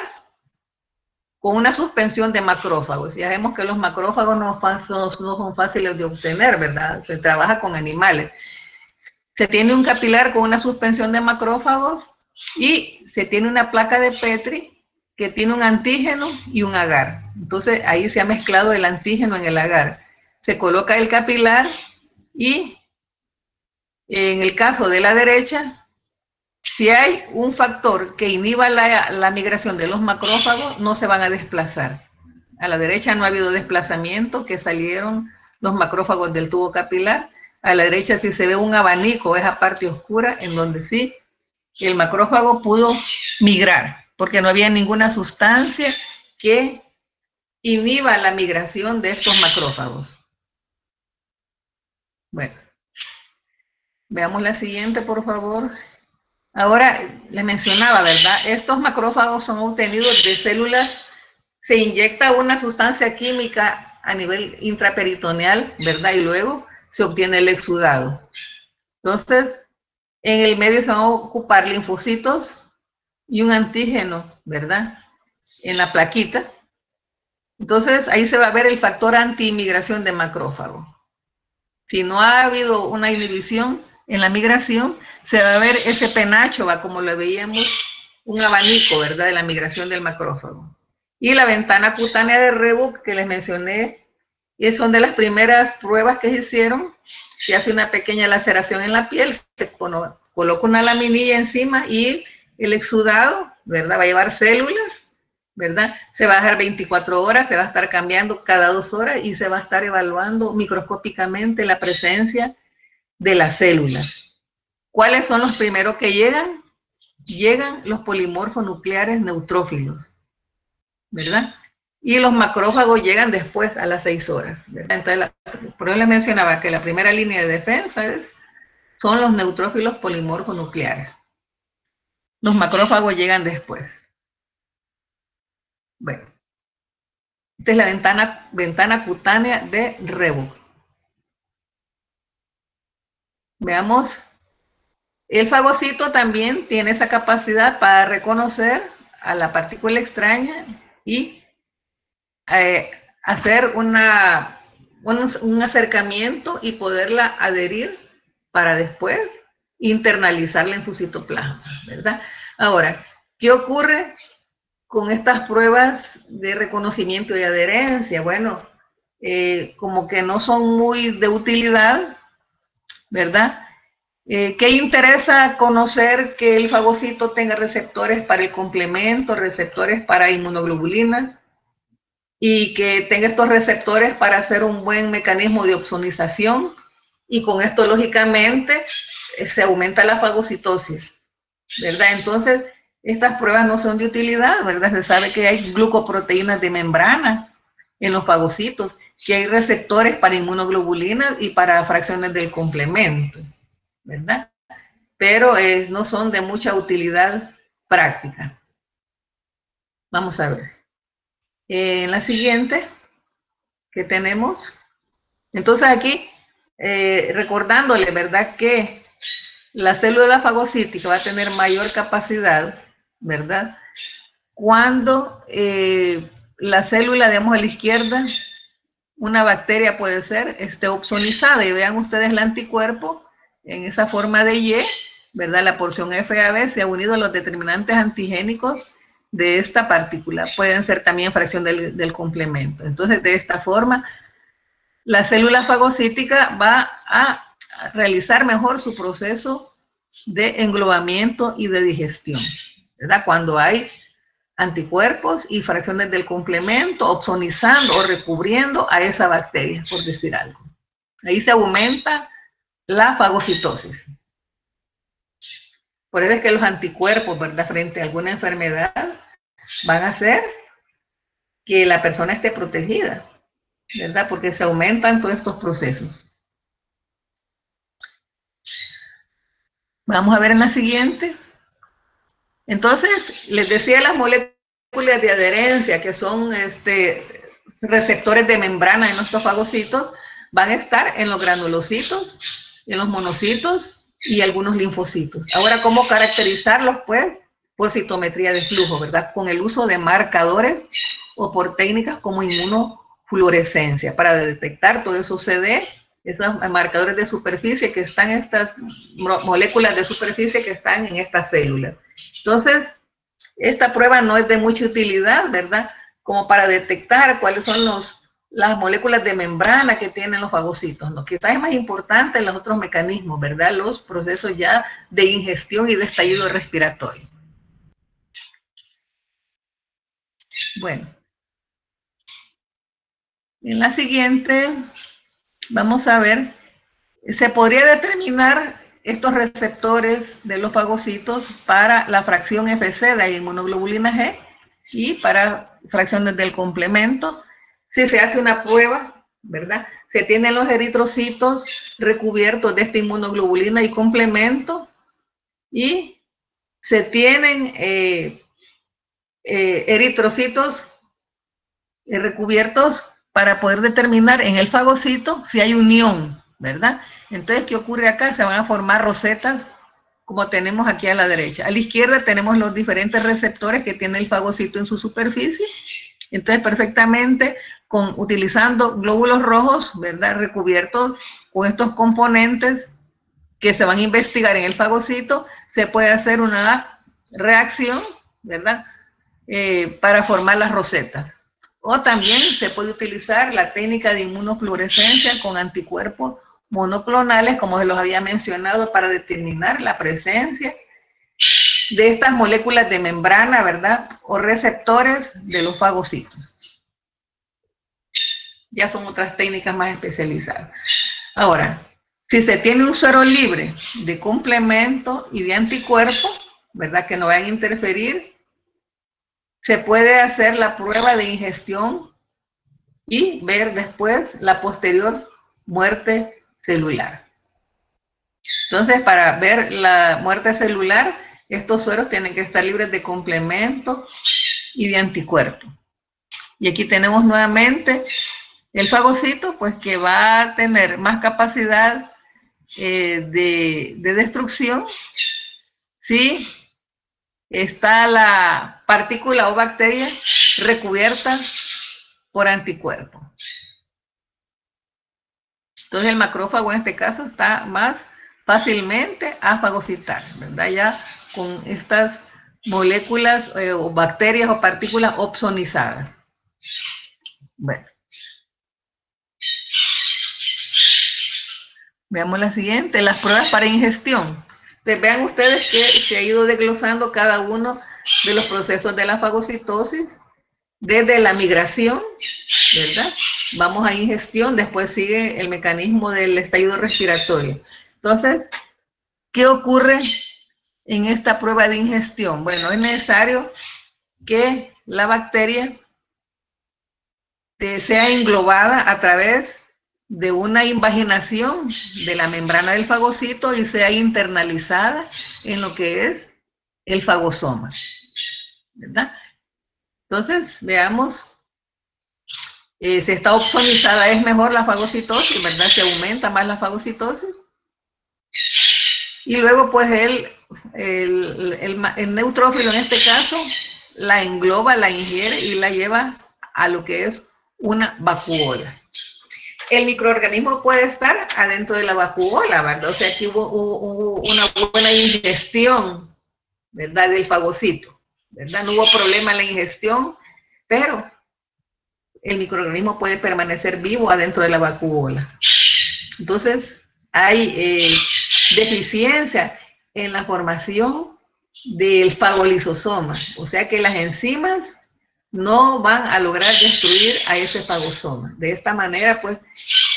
con una suspensión de macrófagos. Ya vemos que los macrófagos no son fáciles de obtener, ¿verdad? Se trabaja con animales. Se tiene un capilar con una suspensión de macrófagos y se tiene una placa de Petri que tiene un antígeno y un agar. Entonces ahí se ha mezclado el antígeno en el agar. Se coloca el capilar y en el caso de la derecha, si hay un factor que inhiba la migración de los macrófagos, no se van a desplazar. A la derecha no ha habido desplazamiento, que salieron los macrófagos del tubo capilar. A la derecha sí se ve un abanico, esa parte oscura, en donde sí el macrófago pudo migrar, porque no había ninguna sustancia que inhiba la migración de estos macrófagos. Bueno, veamos la siguiente, por favor. Ahora, les mencionaba, ¿verdad? Estos macrófagos son obtenidos de células, se inyecta una sustancia química a nivel intraperitoneal, ¿verdad? Y luego se obtiene el exudado. Entonces, en el medio se van a ocupar linfocitos y un antígeno, ¿verdad? En la plaquita. Entonces, ahí se va a ver el factor anti-inmigración de macrófago. Si no ha habido una inhibición en la migración, se va a ver ese penacho, va como lo veíamos, un abanico, ¿verdad?, de la migración del macrófago. Y la ventana cutánea de Rebook que les mencioné, y son de las primeras pruebas que se hicieron. Se hace una pequeña laceración en la piel, se coloca una laminilla encima y el exudado, ¿verdad?, va a llevar células, ¿verdad? Se va a dejar 24 horas, se va a estar cambiando cada 2 horas y se va a estar evaluando microscópicamente la presencia de las células. ¿Cuáles son los primeros que llegan? Llegan los polimorfos nucleares neutrófilos, ¿verdad? Y los macrófagos llegan después a las 6 horas, ¿verdad? Entonces, por eso les mencionaba que la primera línea de defensa son los neutrófilos polimorfos nucleares. Los macrófagos llegan después. Bueno, esta es la ventana cutánea de Rebook. Veamos, el fagocito también tiene esa capacidad para reconocer a la partícula extraña y hacer un acercamiento y poderla adherir para después internalizarla en su citoplasma, ¿verdad? Ahora, ¿qué ocurre con estas pruebas de reconocimiento y adherencia? Bueno, como que no son muy de utilidad, ¿verdad? ¿Qué interesa conocer que el fagocito tenga receptores para el complemento, receptores para inmunoglobulinas y que tenga estos receptores para hacer un buen mecanismo de opsonización? Y con esto, lógicamente, se aumenta la fagocitosis, ¿verdad? Entonces, estas pruebas no son de utilidad, ¿verdad? Se sabe que hay glucoproteínas de membrana en los fagocitos, que hay receptores para inmunoglobulinas y para fracciones del complemento, ¿verdad? Pero no son de mucha utilidad práctica. Vamos a ver. En la siguiente que tenemos, entonces aquí, recordándole, ¿verdad?, que la célula fagocítica va a tener mayor capacidad, ¿verdad?, cuando la célula, digamos, a la izquierda, una bacteria puede ser, esté opsonizada, y vean ustedes el anticuerpo en esa forma de Y, ¿verdad? La porción FAB se ha unido a los determinantes antigénicos de esta partícula. Pueden ser también fracción del complemento. Entonces, de esta forma, la célula fagocítica va a realizar mejor su proceso de englobamiento y de digestión, ¿verdad? Cuando hay anticuerpos y fracciones del complemento opsonizando o recubriendo a esa bacteria, por decir algo. Ahí se aumenta la fagocitosis. Por eso es que los anticuerpos, ¿verdad?, frente a alguna enfermedad, van a hacer que la persona esté protegida, ¿verdad? Porque se aumentan todos estos procesos. Vamos a ver en la siguiente. Entonces, les decía las moléculas de adherencia, que son receptores de membrana de nuestros fagocitos, van a estar en los granulocitos, en los monocitos y algunos linfocitos. Ahora, ¿cómo caracterizarlos? Pues por citometría de flujo, ¿verdad? Con el uso de marcadores o por técnicas como inmunofluorescencia para detectar todo eso CD, esos marcadores de superficie que están, estas moléculas de superficie que están en estas células. Entonces, esta prueba no es de mucha utilidad, ¿verdad? Como para detectar cuáles son las moléculas de membrana que tienen los fagocitos, ¿no? Quizás es más importante en los otros mecanismos, ¿verdad? Los procesos ya de ingestión y de estallido respiratorio. Bueno, en la siguiente vamos a ver, se podría determinar estos receptores de los fagocitos para la fracción FC de la inmunoglobulina G y para fracciones del complemento. Si se hace una prueba, ¿verdad? Se tienen los eritrocitos recubiertos de esta inmunoglobulina y complemento y se tienen eritrocitos recubiertos para poder determinar en el fagocito si hay unión, ¿verdad? Entonces, ¿qué ocurre acá? Se van a formar rosetas como tenemos aquí a la derecha. A la izquierda tenemos los diferentes receptores que tiene el fagocito en su superficie. Entonces, perfectamente, utilizando glóbulos rojos, ¿verdad? Recubiertos con estos componentes que se van a investigar en el fagocito, se puede hacer una reacción, ¿verdad? Para formar las rosetas. O también se puede utilizar la técnica de inmunofluorescencia con anticuerpos monoclonales, como se los había mencionado, para determinar la presencia de estas moléculas de membrana, ¿verdad? O receptores de los fagocitos. Ya son otras técnicas más especializadas. Ahora, si se tiene un suero libre de complemento y de anticuerpo, ¿verdad? Que no vayan a interferir, se puede hacer la prueba de ingestión y ver después la posterior muerte celular. Entonces, para ver la muerte celular, estos sueros tienen que estar libres de complemento y de anticuerpo. Y aquí tenemos nuevamente el fagocito, pues que va a tener más capacidad de destrucción si está la partícula o bacteria recubierta por anticuerpos. Entonces el macrófago en este caso está más fácilmente a fagocitar, ¿verdad? Ya con estas moléculas o bacterias o partículas opsonizadas. Bueno. Veamos la siguiente, las pruebas para ingestión. Entonces, vean ustedes que se ha ido desglosando cada uno de los procesos de la fagocitosis, desde la migración, ¿verdad? Vamos a ingestión, después sigue el mecanismo del estallido respiratorio. Entonces, ¿qué ocurre en esta prueba de ingestión? Bueno, es necesario que la bacteria sea englobada a través de una invaginación de la membrana del fagocito y sea internalizada en lo que es el fagosoma, ¿verdad? Entonces, veamos, si está opsonizada es mejor la fagocitosis, ¿verdad? Se aumenta más la fagocitosis. Y luego, pues, el neutrófilo en este caso la engloba, la ingiere y la lleva a lo que es una vacuola. El microorganismo puede estar adentro de la vacuola, ¿verdad? O sea, aquí hubo una buena ingestión, ¿verdad? Del fagocito, ¿verdad? No hubo problema en la ingestión, pero el microorganismo puede permanecer vivo adentro de la vacuola. Entonces, hay deficiencia en la formación del fagolisosoma, o sea que las enzimas no van a lograr destruir a ese fagosoma. De esta manera, pues,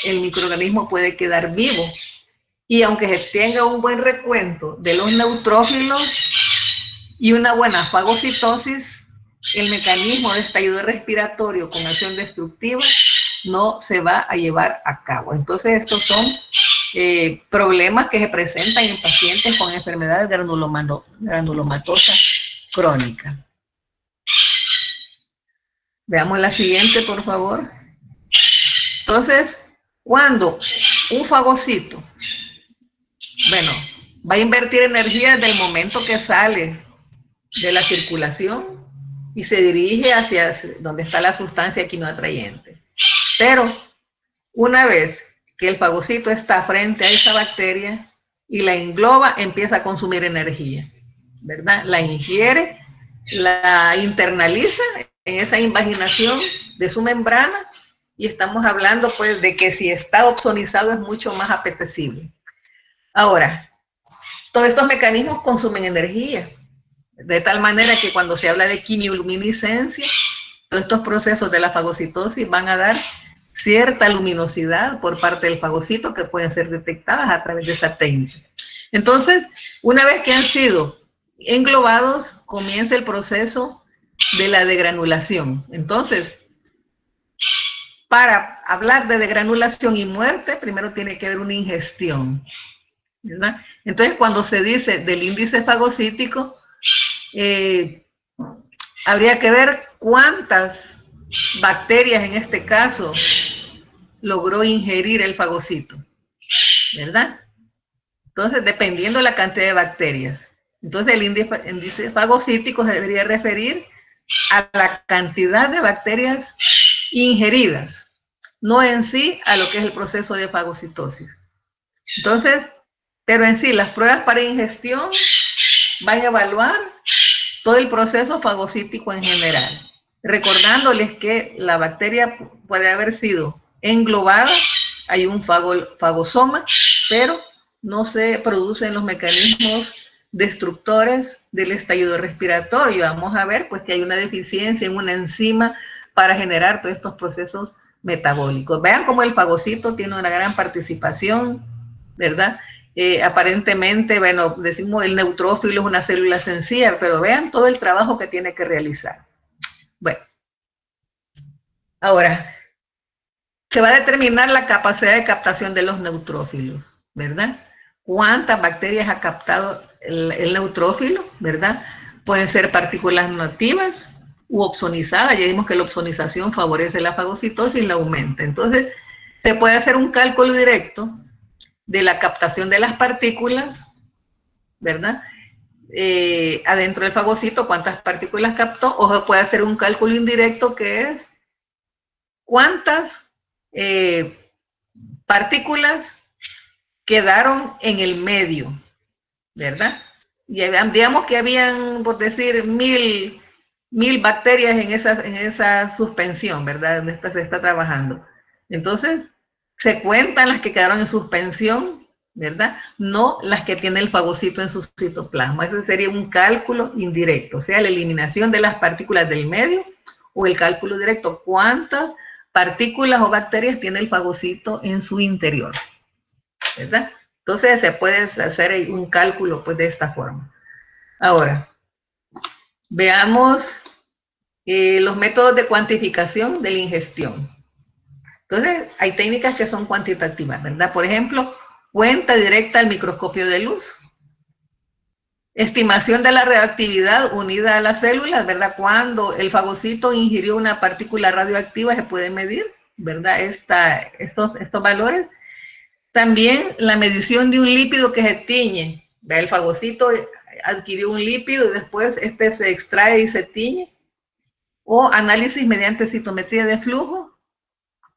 el microorganismo puede quedar vivo. Y aunque se tenga un buen recuento de los neutrófilos y una buena fagocitosis, el mecanismo de estallido respiratorio con acción destructiva no se va a llevar a cabo. Entonces, estos son problemas que se presentan en pacientes con enfermedad granulomatosa crónica. Veamos la siguiente, por favor. Entonces, cuando un fagocito, bueno, va a invertir energía desde el momento que sale de la circulación y se dirige hacia donde está la sustancia quimioatrayente. Pero una vez que el fagocito está frente a esa bacteria y la engloba, empieza a consumir energía, ¿verdad? La ingiere, la internaliza en esa invaginación de su membrana y estamos hablando pues de que si está opsonizado es mucho más apetecible. Ahora, todos estos mecanismos consumen energía, de tal manera que cuando se habla de quimioluminiscencia, todos estos procesos de la fagocitosis van a dar cierta luminosidad por parte del fagocito que pueden ser detectadas a través de esa técnica. Entonces, una vez que han sido englobados, comienza el proceso de la degranulación. Entonces, para hablar de degranulación y muerte, primero tiene que haber una ingestión, ¿verdad? Entonces, cuando se dice del índice fagocítico, habría que ver cuántas bacterias en este caso logró ingerir el fagocito, ¿verdad? Entonces, dependiendo de la cantidad de bacterias. Entonces, el índice fagocítico se debería referir a la cantidad de bacterias ingeridas, no en sí a lo que es el proceso de fagocitosis. Entonces, pero en sí, las pruebas para ingestión van a evaluar todo el proceso fagocítico en general, recordándoles que la bacteria puede haber sido englobada, hay un fagosoma, pero no se producen los mecanismos destructores del estallido respiratorio. Vamos a ver pues que hay una deficiencia en una enzima para generar todos estos procesos metabólicos. Vean cómo el fagocito tiene una gran participación, ¿verdad? Aparentemente, bueno, decimos el neutrófilo es una célula sencilla, pero vean todo el trabajo que tiene que realizar. Bueno, ahora, se va a determinar la capacidad de captación de los neutrófilos, ¿verdad? ¿Cuántas bacterias ha captado el neutrófilo, ¿verdad? Pueden ser partículas nativas u opsonizadas. Ya vimos que la opsonización favorece la fagocitosis y la aumenta. Entonces, se puede hacer un cálculo directo de la captación de las partículas, ¿verdad? Adentro del fagocito, cuántas partículas captó, o se puede hacer un cálculo indirecto que es cuántas partículas quedaron en el medio, ¿verdad? Y digamos que habían, por decir, mil bacterias en esa suspensión, ¿verdad? Donde se está trabajando. Entonces, se cuentan las que quedaron en suspensión, ¿verdad? No las que tiene el fagocito en su citoplasma. Ese sería un cálculo indirecto, o sea, la eliminación de las partículas del medio o el cálculo directo. ¿Cuántas partículas o bacterias tiene el fagocito en su interior? ¿Verdad? Entonces se puede hacer un cálculo pues de esta forma. Ahora, veamos los métodos de cuantificación de la ingestión. Entonces, hay técnicas que son cuantitativas, ¿verdad? Por ejemplo, cuenta directa al microscopio de luz. Estimación de la reactividad unida a las células, ¿verdad? Cuando el fagocito ingirió una partícula radioactiva se puede medir, ¿verdad? Estos valores. También la medición de un lípido que se tiñe. El fagocito adquirió un lípido y después este se extrae y se tiñe. O análisis mediante citometría de flujo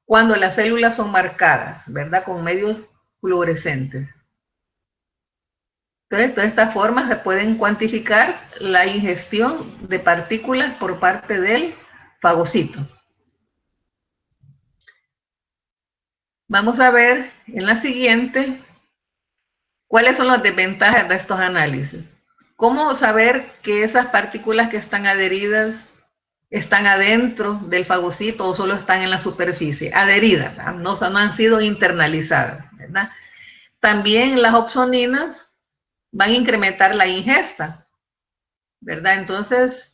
cuando las células son marcadas, ¿verdad? Con medios fluorescentes. Entonces, de esta forma se pueden cuantificar la ingestión de partículas por parte del fagocito. Vamos a ver en la siguiente cuáles son las desventajas de estos análisis. ¿Cómo saber que esas partículas que están adheridas están adentro del fagocito o solo están en la superficie? Adheridas, no han sido internalizadas, ¿verdad? También las opsoninas van a incrementar la ingesta, ¿verdad? Entonces,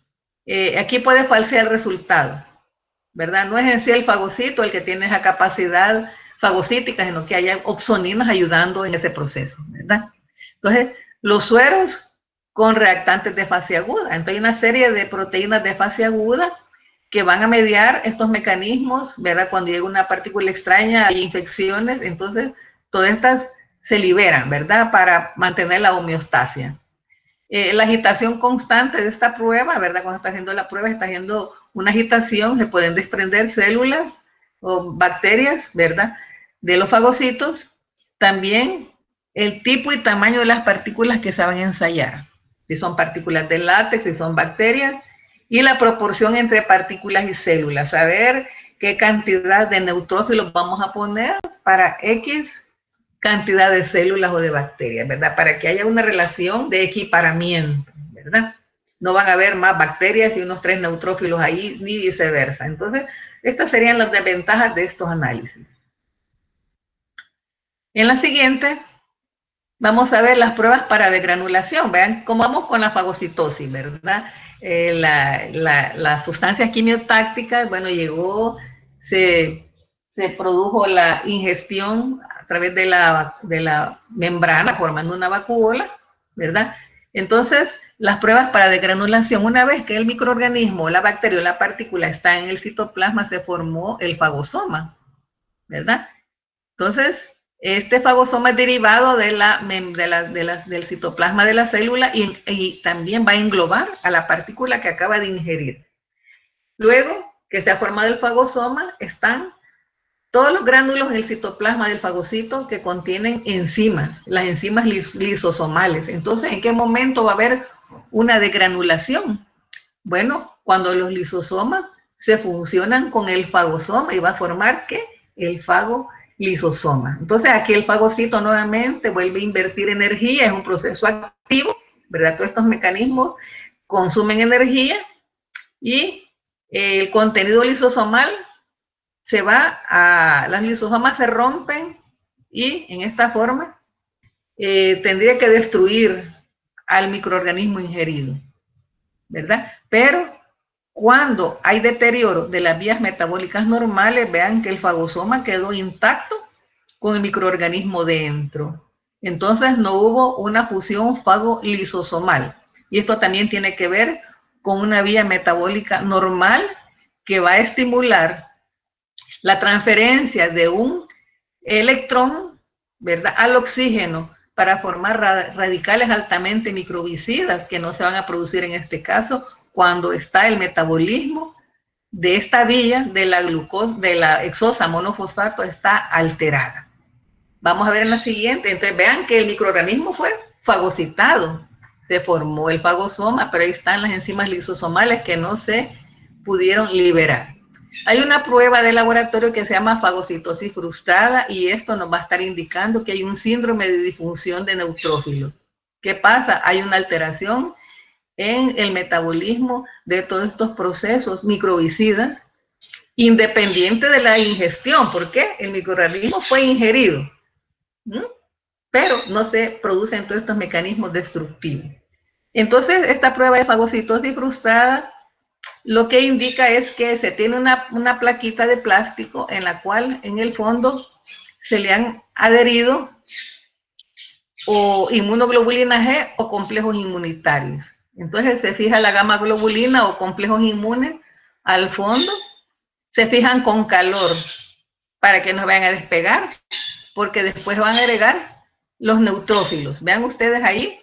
aquí puede falsear el resultado, ¿verdad? No es en sí el fagocito el que tiene esa capacidad fagocítica, sino que haya opsoninas ayudando en ese proceso, ¿verdad? Entonces, los sueros con reactantes de fase aguda. Entonces, hay una serie de proteínas de fase aguda que van a mediar estos mecanismos, ¿verdad? Cuando llega una partícula extraña, hay infecciones, entonces todas estas se liberan, ¿verdad? Para mantener la homeostasia. La agitación constante de esta prueba, ¿verdad? Cuando está haciendo la prueba, está haciendo una agitación, se pueden desprender células o bacterias, ¿verdad? De los fagocitos. También el tipo y tamaño de las partículas que se van a ensayar. Si son partículas de látex, si son bacterias. Y la proporción entre partículas y células. Saber qué cantidad de neutrófilos vamos a poner para X cantidad de células o de bacterias, ¿verdad? Para que haya una relación de equiparamiento, ¿verdad? No van a haber más bacterias y unos 3 neutrófilos ahí, ni viceversa. Entonces, estas serían las desventajas de estos análisis. En la siguiente, vamos a ver las pruebas para degranulación. Vean cómo vamos con la fagocitosis, ¿verdad? La sustancia quimiotáctica, bueno, llegó, se produjo la ingestión a través de la membrana formando una vacuola, ¿verdad? Entonces, las pruebas para degranulación, una vez que el microorganismo, la bacteria o la partícula está en el citoplasma, se formó el fagosoma, ¿verdad? Entonces, este fagosoma es derivado del citoplasma de la célula y también va a englobar a la partícula que acaba de ingerir. Luego que se ha formado el fagosoma, están todos los gránulos en el citoplasma del fagocito que contienen enzimas, las enzimas lisosomales. Entonces, ¿en qué momento va a haber una degranulación? Bueno, cuando los lisosomas se funcionan con el fagosoma y va a formar, ¿qué? El fagolisosoma. Entonces, aquí el fagocito nuevamente vuelve a invertir energía, es un proceso activo, ¿verdad? Todos estos mecanismos consumen energía y el contenido lisosomal se va a, las lisosomas se rompen y en esta forma tendría que destruir al microorganismo ingerido, ¿verdad? Pero cuando hay deterioro de las vías metabólicas normales, vean que el fagosoma quedó intacto con el microorganismo dentro. Entonces no hubo una fusión fagolisosomal. Y esto también tiene que ver con una vía metabólica normal que va a estimular la transferencia de un electrón, ¿verdad?, al oxígeno para formar radicales altamente microbicidas que no se van a producir en este caso cuando está el metabolismo de esta vía de la glucosa, de la hexosa monofosfato está alterada. Vamos a ver en la siguiente. Entonces vean que el microorganismo fue fagocitado, se formó el fagosoma, pero ahí están las enzimas lisosomales que no se pudieron liberar. Hay una prueba de laboratorio que se llama fagocitosis frustrada y esto nos va a estar indicando que hay un síndrome de disfunción de neutrófilos. ¿Qué pasa? Hay una alteración en el metabolismo de todos estos procesos microbicidas independiente de la ingestión. ¿Por qué? El microorganismo fue ingerido, pero no se producen todos estos mecanismos destructivos. Entonces, esta prueba de fagocitosis frustrada lo que indica es que se tiene una plaquita de plástico en la cual en el fondo se le han adherido o inmunoglobulina G o complejos inmunitarios. Entonces se fija la gamma globulina o complejos inmunes al fondo, se fijan con calor para que no vayan a despegar, porque después van a agregar los neutrófilos. Vean ustedes ahí,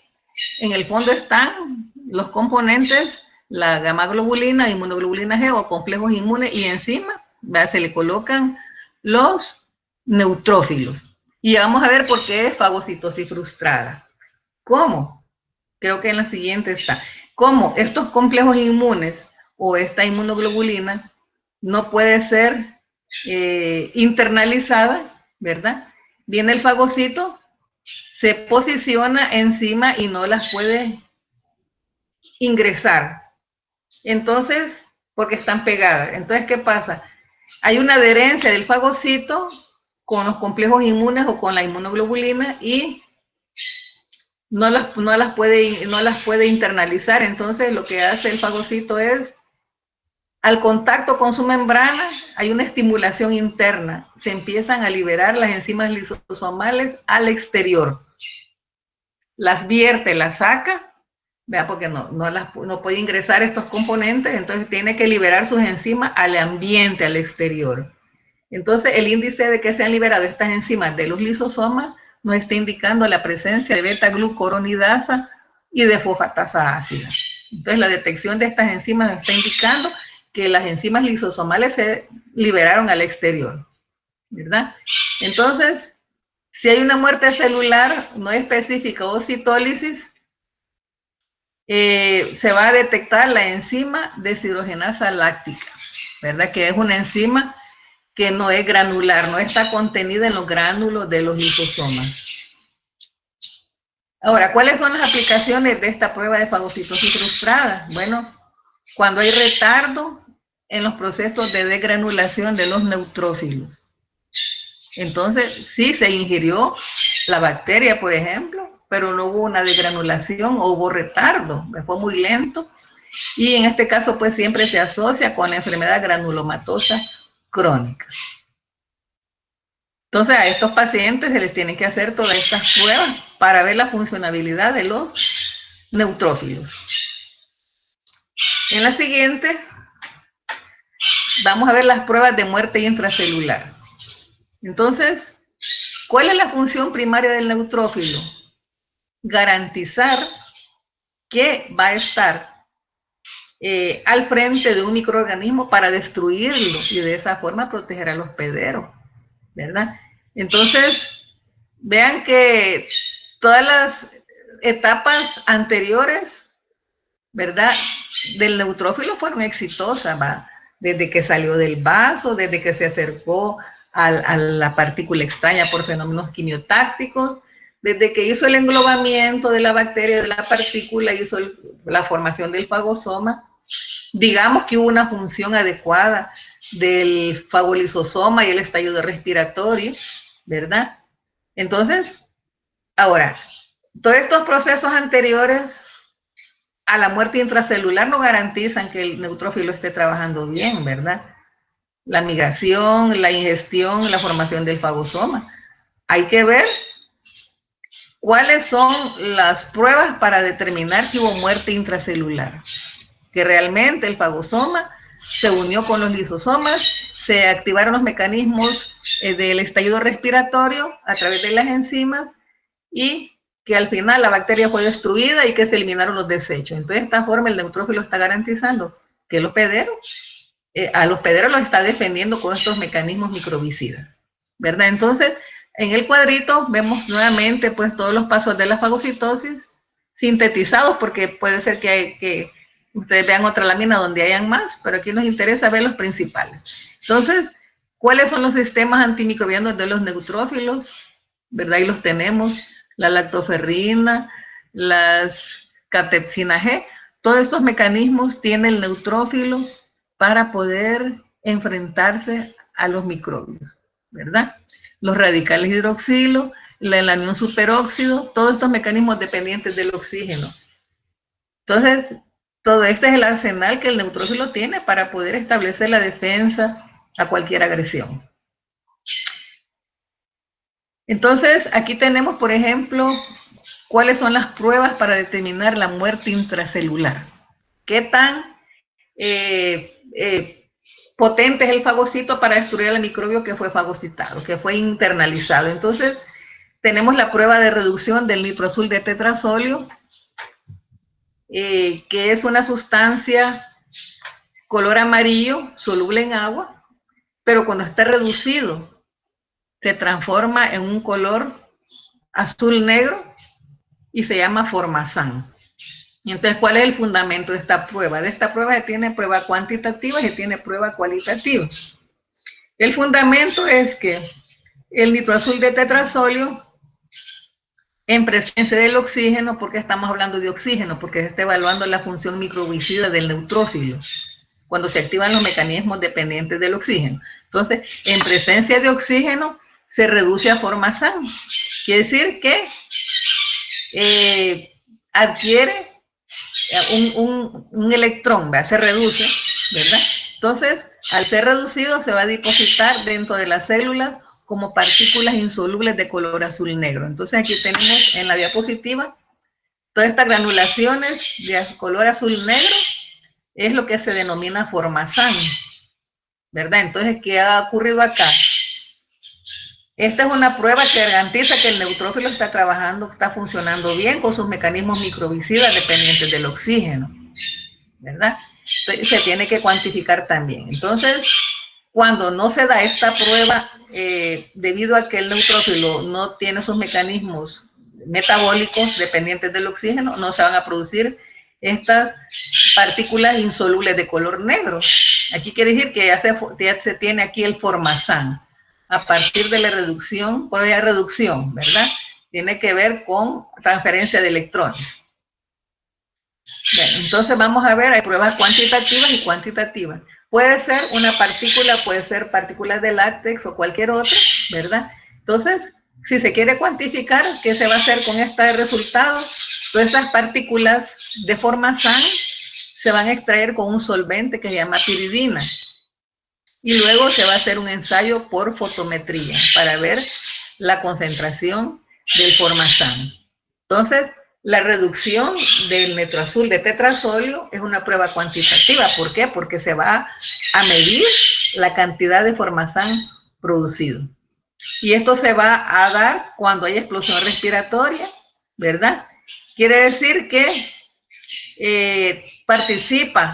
en el fondo están los componentes, la gamma globulina, inmunoglobulina G o complejos inmunes, y encima se le colocan los neutrófilos. Y vamos a ver por qué es fagocitosis frustrada. ¿Cómo? Creo que en la siguiente está. ¿Cómo estos complejos inmunes o esta inmunoglobulina no puede ser internalizada, ¿verdad? Viene el fagocito, se posiciona encima y no las puede ingresar. Entonces, porque están pegadas. Entonces, ¿qué pasa? Hay una adherencia del fagocito con los complejos inmunes o con la inmunoglobulina y no las puede internalizar. Entonces, lo que hace el fagocito es Al contacto con su membrana hay una estimulación interna. Se empiezan a liberar las enzimas lisosomales al exterior. Las vierte, las saca, vea, porque no puede ingresar estos componentes, entonces tiene que liberar sus enzimas al ambiente, al exterior. Entonces el índice de que se han liberado estas enzimas de los lisosomas nos está indicando la presencia de beta-glucuronidasa y de fosfatasa ácida. Entonces la detección de estas enzimas nos está indicando que las enzimas lisosomales se liberaron al exterior, ¿verdad? Entonces, si hay una muerte celular no específica o citólisis, se va a detectar la enzima deshidrogenasa láctica, ¿verdad? Que es una enzima que no es granular, no está contenida en los gránulos de los lisosomas. Ahora, ¿cuáles son las aplicaciones de esta prueba de fagocitosis frustrada? Bueno, cuando hay retardo en los procesos de degranulación de los neutrófilos. Entonces, sí se ingirió la bacteria, por ejemplo, pero no hubo una degranulación o hubo retardo, fue muy lento. Y en este caso, pues siempre se asocia con la enfermedad granulomatosa crónica. Entonces, a estos pacientes se les tienen que hacer todas estas pruebas para ver la funcionabilidad de los neutrófilos. En la siguiente, vamos a ver las pruebas de muerte intracelular. Entonces, ¿cuál es la función primaria del neutrófilo? Garantizar que va a estar al frente de un microorganismo para destruirlo y de esa forma proteger al hospedero, ¿verdad? Entonces, vean que todas las etapas anteriores, ¿verdad?, del neutrófilo fueron exitosas, ¿va? Desde que salió del vaso, desde que se acercó a la partícula extraña por fenómenos quimiotácticos, desde que hizo el englobamiento de la bacteria, de la partícula, hizo la formación del fagosoma. Digamos que hubo una función adecuada del fagolisosoma y el estallido respiratorio, ¿verdad? Entonces, ahora, todos estos procesos anteriores a la muerte intracelular no garantizan que el neutrófilo esté trabajando bien, ¿verdad? La migración, la ingestión, la formación del fagosoma. Hay que ver cuáles son las pruebas para determinar si hubo muerte intracelular. Que realmente el fagosoma se unió con los lisosomas, se activaron los mecanismos del estallido respiratorio a través de las enzimas y que al final la bacteria fue destruida y que se eliminaron los desechos. Entonces, de esta forma el neutrófilo está garantizando que el hospedero, al hospedero lo está defendiendo con estos mecanismos microbicidas, ¿verdad? Entonces, en el cuadrito vemos nuevamente pues todos los pasos de la fagocitosis sintetizados, porque puede ser que ustedes vean otra lámina donde hayan más, pero aquí nos interesa ver los principales. Entonces, ¿cuáles son los sistemas antimicrobianos de los neutrófilos? ¿Verdad? Ahí los tenemos, la lactoferrina, las catepsina G. Todos estos mecanismos tiene el neutrófilo para poder enfrentarse a los microbios, ¿verdad? Los radicales hidroxilo, el anión superóxido, todos estos mecanismos dependientes del oxígeno. Entonces, todo este es el arsenal que el neutrófilo tiene para poder establecer la defensa a cualquier agresión. Entonces, aquí tenemos, por ejemplo, cuáles son las pruebas para determinar la muerte intracelular. ¿Qué tan potente es el fagocito para destruir al microbio que fue fagocitado, que fue internalizado? Entonces, tenemos la prueba de reducción del nitroazul de tetrasolio, que es una sustancia color amarillo, soluble en agua, pero cuando está reducido, se transforma en un color azul negro y se llama formazán. Y entonces, ¿cuál es el fundamento de esta prueba? De esta prueba se tiene prueba cuantitativa y se tiene prueba cualitativa. El fundamento es que el nitroazul de tetrasolio, en presencia del oxígeno, ¿por qué estamos hablando de oxígeno? Porque se está evaluando la función microbicida del neutrófilo, cuando se activan los mecanismos dependientes del oxígeno. Entonces, en presencia de oxígeno, se reduce a formazán. Quiere decir que adquiere un electrón, ¿verdad? Se reduce, ¿verdad? Entonces, al ser reducido, se va a depositar dentro de las células como partículas insolubles de color azul negro. Entonces, aquí tenemos en la diapositiva todas estas granulaciones de color azul negro, es lo que se denomina formazán, ¿verdad? Entonces, ¿qué ha ocurrido acá? Esta es una prueba que garantiza que el neutrófilo está trabajando, está funcionando bien con sus mecanismos microvicidas dependientes del oxígeno, ¿verdad? Entonces, se tiene que cuantificar también. Entonces, cuando no se da esta prueba, debido a que el neutrófilo no tiene sus mecanismos metabólicos dependientes del oxígeno, no se van a producir estas partículas insolubles de color negro. Aquí quiere decir que ya se tiene aquí el formazán. A partir de la reducción, por la reducción, ¿verdad? Tiene que ver con transferencia de electrones. Bueno, entonces vamos a ver, hay pruebas cuantitativas y cuantitativas. Puede ser una partícula, puede ser partículas de látex o cualquier otra, ¿verdad? Entonces, si se quiere cuantificar, ¿qué se va a hacer con este resultado? Todas esas partículas de formazán se van a extraer con un solvente que se llama piridina. Y luego se va a hacer un ensayo por fotometría para ver la concentración del formazán. Entonces, la reducción del metroazul de tetrazolio es una prueba cuantitativa. ¿Por qué? Porque se va a medir la cantidad de formazán producido. Y esto se va a dar cuando hay explosión respiratoria, ¿verdad? Quiere decir que participa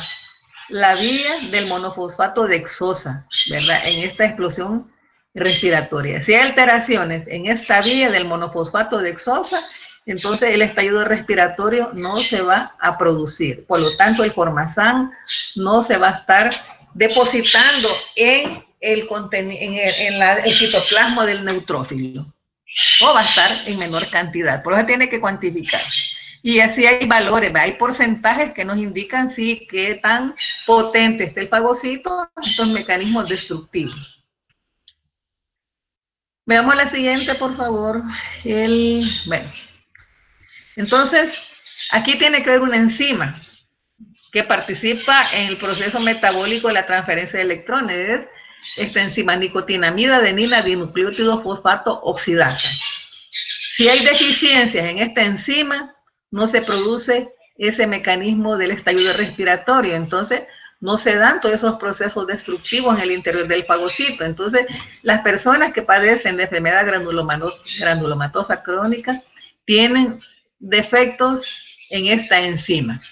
la vía del monofosfato de hexosa, ¿verdad? En esta explosión respiratoria. Si hay alteraciones en esta vía del monofosfato de hexosa, entonces el estallido respiratorio no se va a producir. Por lo tanto, el formazán no se va a estar depositando en el citoplasma del neutrófilo, o va a estar en menor cantidad. Por eso tiene que cuantificar. Y así hay valores, hay porcentajes que nos indican sí qué tan potente está el fagocito, estos mecanismos destructivos. Veamos la siguiente, por favor. Bueno, entonces, aquí tiene que ver una enzima que participa en el proceso metabólico de la transferencia de electrones. Es esta enzima nicotinamida adenina dinucleótido fosfato oxidasa. Si hay deficiencias en esta enzima, no se produce ese mecanismo del estallido respiratorio, entonces no se dan todos esos procesos destructivos en el interior del fagocito. Entonces, las personas que padecen de enfermedad granulomatosa crónica tienen defectos en esta enzima,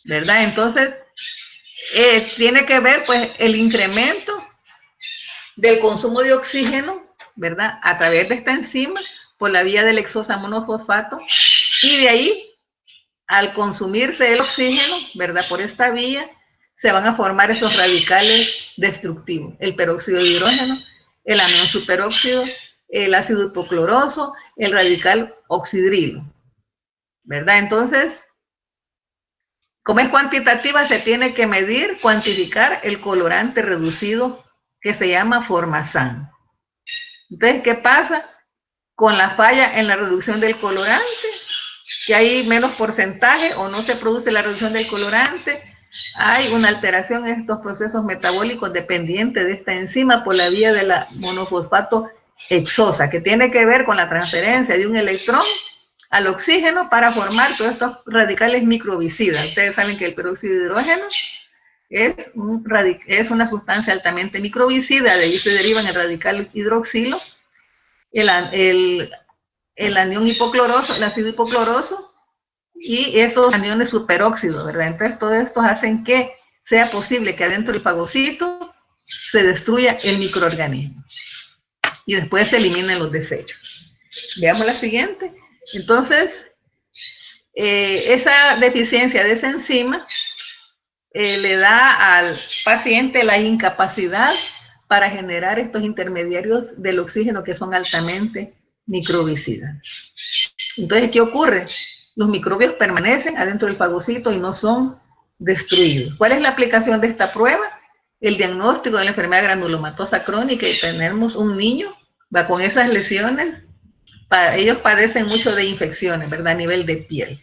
¿verdad? Entonces, tiene que ver pues el incremento del consumo de oxígeno, ¿verdad? A través de esta enzima, por la vía del hexosa monofosfato, y de ahí, al consumirse el oxígeno, ¿verdad? Por esta vía, se van a formar esos radicales destructivos, el peróxido de hidrógeno, el anión superóxido, el ácido hipocloroso, el radical oxidrilo, ¿verdad? Entonces, como es cuantitativa, se tiene que medir, cuantificar el colorante reducido que se llama formazán. Entonces, ¿qué pasa con la falla en la reducción del colorante? Que hay menos porcentaje o no se produce la reducción del colorante, hay una alteración en estos procesos metabólicos dependientes de esta enzima por la vía de la monofosfato hexosa, que tiene que ver con la transferencia de un electrón al oxígeno para formar todos estos radicales microvicidas. Ustedes saben que el peróxido de hidrógeno es una sustancia altamente microvicida, de ahí se derivan el radical hidroxilo, el anión hipocloroso, el ácido hipocloroso y esos aniones superóxidos, ¿verdad? Entonces, todos estos hacen que sea posible que adentro del fagocito se destruya el microorganismo y después se eliminen los desechos. Veamos la siguiente. Entonces, esa deficiencia de esa enzima le da al paciente la incapacidad para generar estos intermediarios del oxígeno que son altamente microvicidas. Entonces, ¿qué ocurre? Los microbios permanecen adentro del fagocito y no son destruidos. ¿Cuál es la aplicación de esta prueba? El diagnóstico de la enfermedad granulomatosa crónica, y tenemos un niño va con esas lesiones. Ellos padecen mucho de infecciones, ¿verdad? A nivel de piel,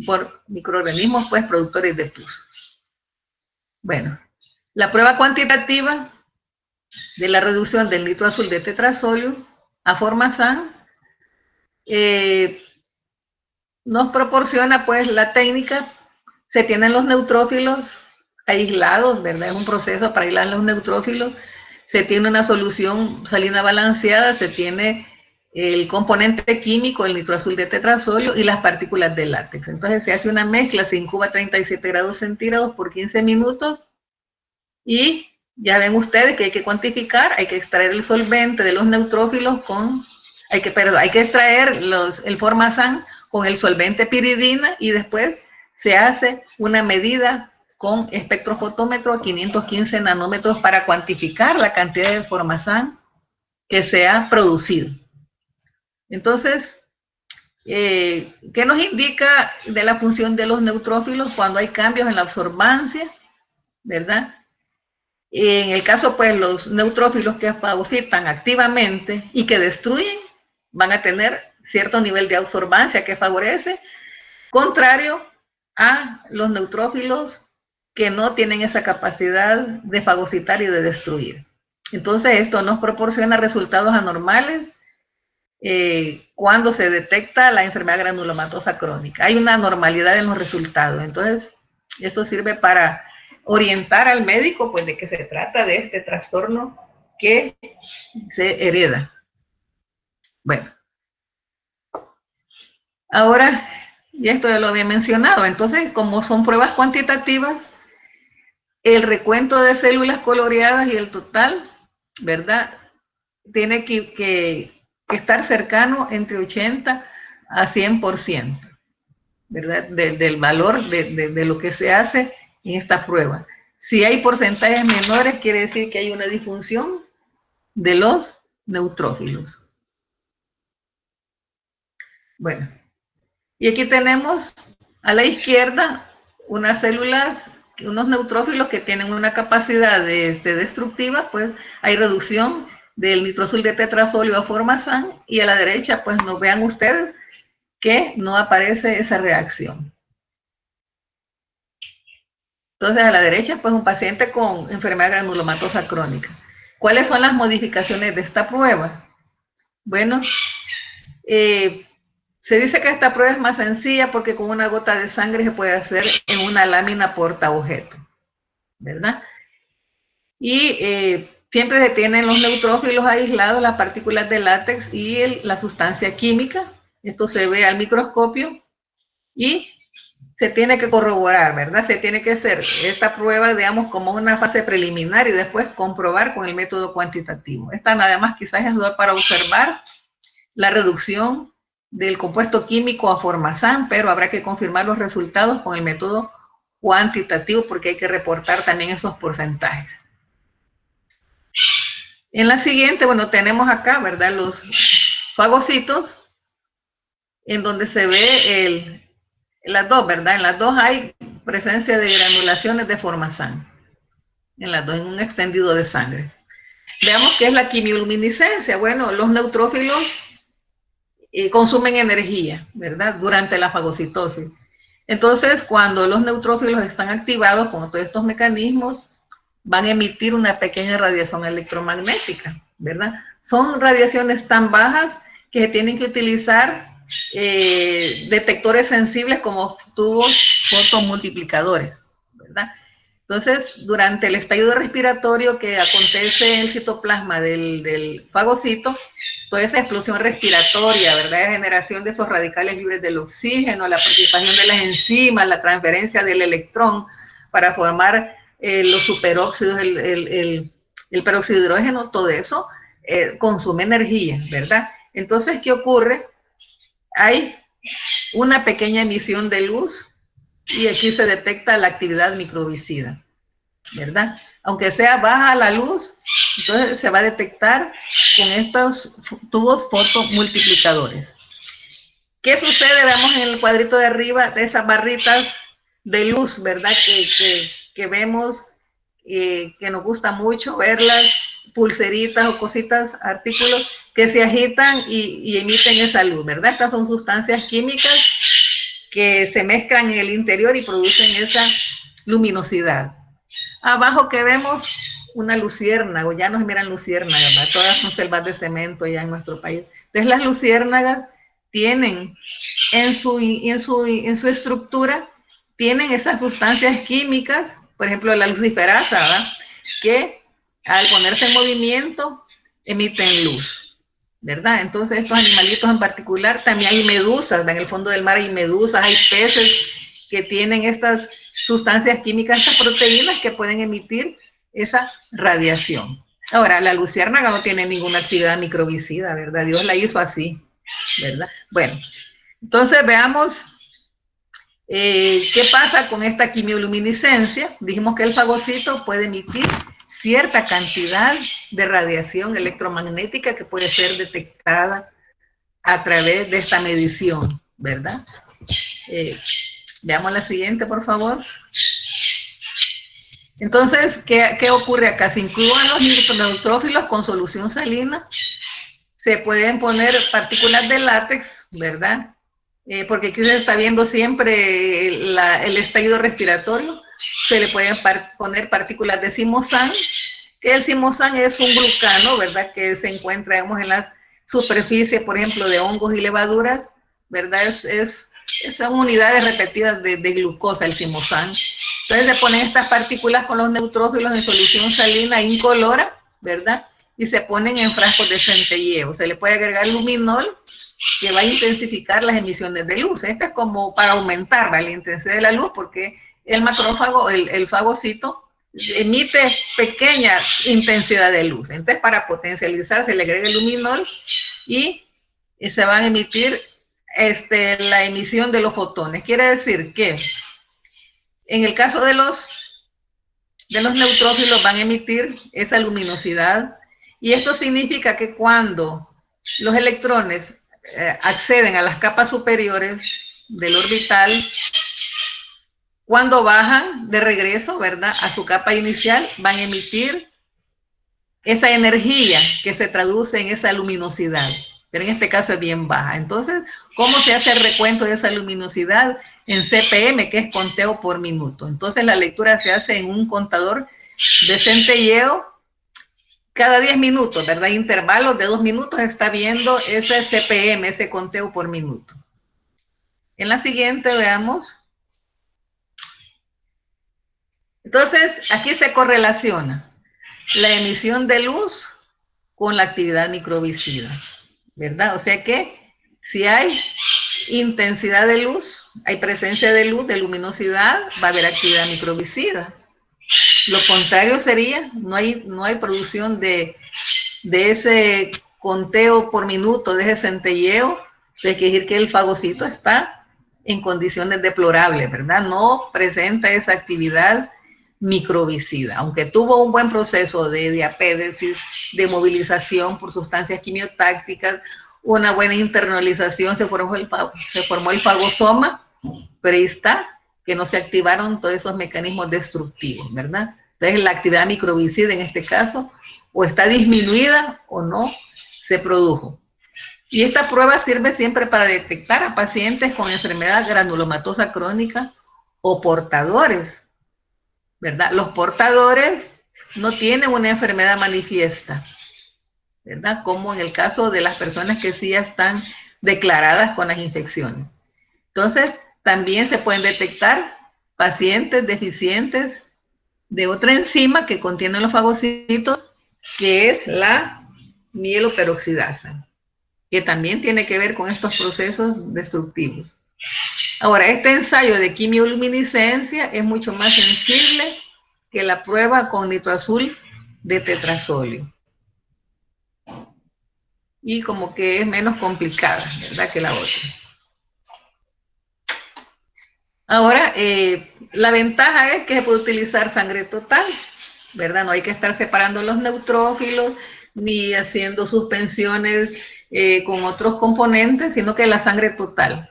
por microorganismos, pues, productores de pus. Bueno, La prueba cuantitativa de la reducción del nitroazul de tetrazolio a Formasan nos proporciona pues la técnica. Se tienen los neutrófilos aislados, ¿verdad? Es un proceso para aislar los neutrófilos. Se tiene una solución salina balanceada, se tiene el componente químico, el nitroazul de tetrazolio y las partículas de látex. Entonces se hace una mezcla, se incuba a 37 grados centígrados por 15 minutos y ya ven ustedes que hay que cuantificar, hay que extraer el solvente de los neutrófilos hay que extraer el Formasan con el solvente piridina y después se hace una medida con espectrofotómetro a 515 nanómetros para cuantificar la cantidad de Formasan que se ha producido. Entonces, ¿qué nos indica de la función de los neutrófilos cuando hay cambios en la absorbancia? ¿Verdad? En el caso, pues, los neutrófilos que fagocitan activamente y que destruyen van a tener cierto nivel de absorbancia que favorece, contrario a los neutrófilos que no tienen esa capacidad de fagocitar y de destruir. Entonces, esto nos proporciona resultados anormales cuando se detecta la enfermedad granulomatosa crónica. Hay una anormalidad en los resultados. Entonces, esto sirve para orientar al médico, pues, de que se trata de este trastorno que se hereda. Bueno, ahora, ya esto ya lo había mencionado, entonces, como son pruebas cuantitativas, el recuento de células coloreadas y el total, ¿verdad? Tiene que estar cercano entre 80 a 100%, ¿verdad? Del valor de lo que se hace en esta prueba. Si hay porcentajes menores, quiere decir que hay una disfunción de los neutrófilos. Bueno, y aquí tenemos a la izquierda unas células, unos neutrófilos que tienen una capacidad destructiva, pues hay reducción del nitroazul de tetrazolio a Formasan, y a la derecha, pues no vean ustedes que no aparece esa reacción. Entonces, a la derecha, pues un paciente con enfermedad granulomatosa crónica. ¿Cuáles son las modificaciones de esta prueba? Bueno, se dice que esta prueba es más sencilla porque con una gota de sangre se puede hacer en una lámina portaobjeto, ¿verdad? Y siempre se tienen los neutrófilos aislados, las partículas de látex y la sustancia química. Esto se ve al microscopio y se tiene que corroborar, ¿verdad? Se tiene que hacer esta prueba, digamos, como una fase preliminar y después comprobar con el método cuantitativo. Esta nada más quizás es para observar la reducción del compuesto químico a Formasan, pero habrá que confirmar los resultados con el método cuantitativo porque hay que reportar también esos porcentajes. En la siguiente, bueno, tenemos acá, ¿verdad? Los fagocitos, en donde se ve las dos, ¿verdad? En las dos hay presencia de granulaciones de Formasan. En las dos, en un extendido de sangre. Veamos qué es la quimioluminiscencia. Bueno, los neutrófilos consumen energía, ¿verdad? Durante la fagocitosis. Entonces, cuando los neutrófilos están activados con todos estos mecanismos, van a emitir una pequeña radiación electromagnética, ¿verdad? Son radiaciones tan bajas que se tienen que utilizar detectores sensibles como tubos fotomultiplicadores, ¿verdad? Entonces, durante el estallido respiratorio que acontece en el citoplasma del fagocito, toda esa explosión respiratoria, ¿verdad? La generación de esos radicales libres del oxígeno, la participación de las enzimas, la transferencia del electrón para formar los superóxidos, el peróxido de hidrógeno, todo eso consume energía, ¿verdad? Entonces, ¿qué ocurre? Hay una pequeña emisión de luz y aquí se detecta la actividad microbicida, ¿verdad? Aunque sea baja la luz, entonces se va a detectar con estos tubos fotomultiplicadores. ¿Qué sucede? Vemos en el cuadrito de arriba de esas barritas de luz, ¿verdad? Que vemos, que nos gusta mucho verlas, pulseritas o cositas, artículos que se agitan y emiten esa luz, ¿verdad? Estas son sustancias químicas que se mezclan en el interior y producen esa luminosidad. Abajo que vemos una luciérnaga, ya no se miran luciérnagas, ¿verdad? Todas son selvas de cemento ya en nuestro país. Entonces las luciérnagas tienen en su estructura, tienen esas sustancias químicas, por ejemplo la luciferasa, ¿verdad? Que al ponerse en movimiento emiten luz, ¿verdad? Entonces estos animalitos en particular, también hay medusas, en el fondo del mar hay medusas, hay peces que tienen estas sustancias químicas, estas proteínas que pueden emitir esa radiación. Ahora, la luciérnaga no tiene ninguna actividad microbicida, ¿verdad? Dios la hizo así, ¿verdad? Bueno, entonces veamos qué pasa con esta quimioluminiscencia. Dijimos que el fagocito puede emitir cierta cantidad de radiación electromagnética que puede ser detectada a través de esta medición, ¿verdad? Veamos la siguiente, por favor. Entonces, ¿qué ocurre acá? Se incluyen los neutrófilos con solución salina. Se pueden poner partículas de látex, ¿verdad? Porque aquí se está viendo siempre el estallido respiratorio. Se le pueden poner partículas de zimosan, que el zimosan es un glucano, ¿verdad? Que se encuentra, digamos, en las superficies, por ejemplo, de hongos y levaduras, ¿verdad? Son unidades repetidas de glucosa, el zimosan. Entonces se ponen estas partículas con los neutrófilos en solución salina incolora, ¿verdad? Y se ponen en frascos de centelleo. Se le puede agregar luminol, que va a intensificar las emisiones de luz. Este es como para aumentar, ¿vale?, la intensidad de la luz, porque el macrófago, el fagocito, emite pequeña intensidad de luz. Entonces, para potencializar, se le agrega el luminol y se van a emitir la emisión de los fotones. Quiere decir que en el caso de los neutrófilos van a emitir esa luminosidad, y esto significa que cuando los electrones acceden a las capas superiores del orbital, cuando bajan de regreso, ¿verdad?, a su capa inicial, van a emitir esa energía que se traduce en esa luminosidad, pero en este caso es bien baja. Entonces, ¿cómo se hace el recuento de esa luminosidad? En CPM, que es conteo por minuto. Entonces, la lectura se hace en un contador de centelleo cada 10 minutos, ¿verdad? Intervalos de 2 minutos está viendo ese CPM, ese conteo por minuto. En la siguiente, veamos. Entonces, aquí se correlaciona la emisión de luz con la actividad microbicida, ¿verdad? O sea que si hay intensidad de luz, hay presencia de luz, de luminosidad, va a haber actividad microbicida. Lo contrario sería, no hay producción de ese conteo por minuto, de ese centelleo, de que decir que el fagocito está en condiciones deplorables, ¿verdad? No presenta esa actividad microbicida, aunque tuvo un buen proceso de diapédesis, de movilización por sustancias quimiotácticas, una buena internalización, se formó el fagosoma, pero ahí está, que no se activaron todos esos mecanismos destructivos, ¿verdad? Entonces la actividad microbicida en este caso o está disminuida o no se produjo. Y esta prueba sirve siempre para detectar a pacientes con enfermedad granulomatosa crónica o portadores, ¿verdad? Los portadores no tienen una enfermedad manifiesta, ¿verdad? Como en el caso de las personas que sí ya están declaradas con las infecciones. Entonces, también se pueden detectar pacientes deficientes de otra enzima que contiene los fagocitos, que es la mieloperoxidasa, que también tiene que ver con estos procesos destructivos. Ahora, este ensayo de quimioluminiscencia es mucho más sensible que la prueba con nitroazul de tetrasolio. Y como que es menos complicada, ¿verdad?, que la otra. Ahora, la ventaja es que se puede utilizar sangre total, ¿verdad? No hay que estar separando los neutrófilos ni haciendo suspensiones con otros componentes, sino que la sangre total.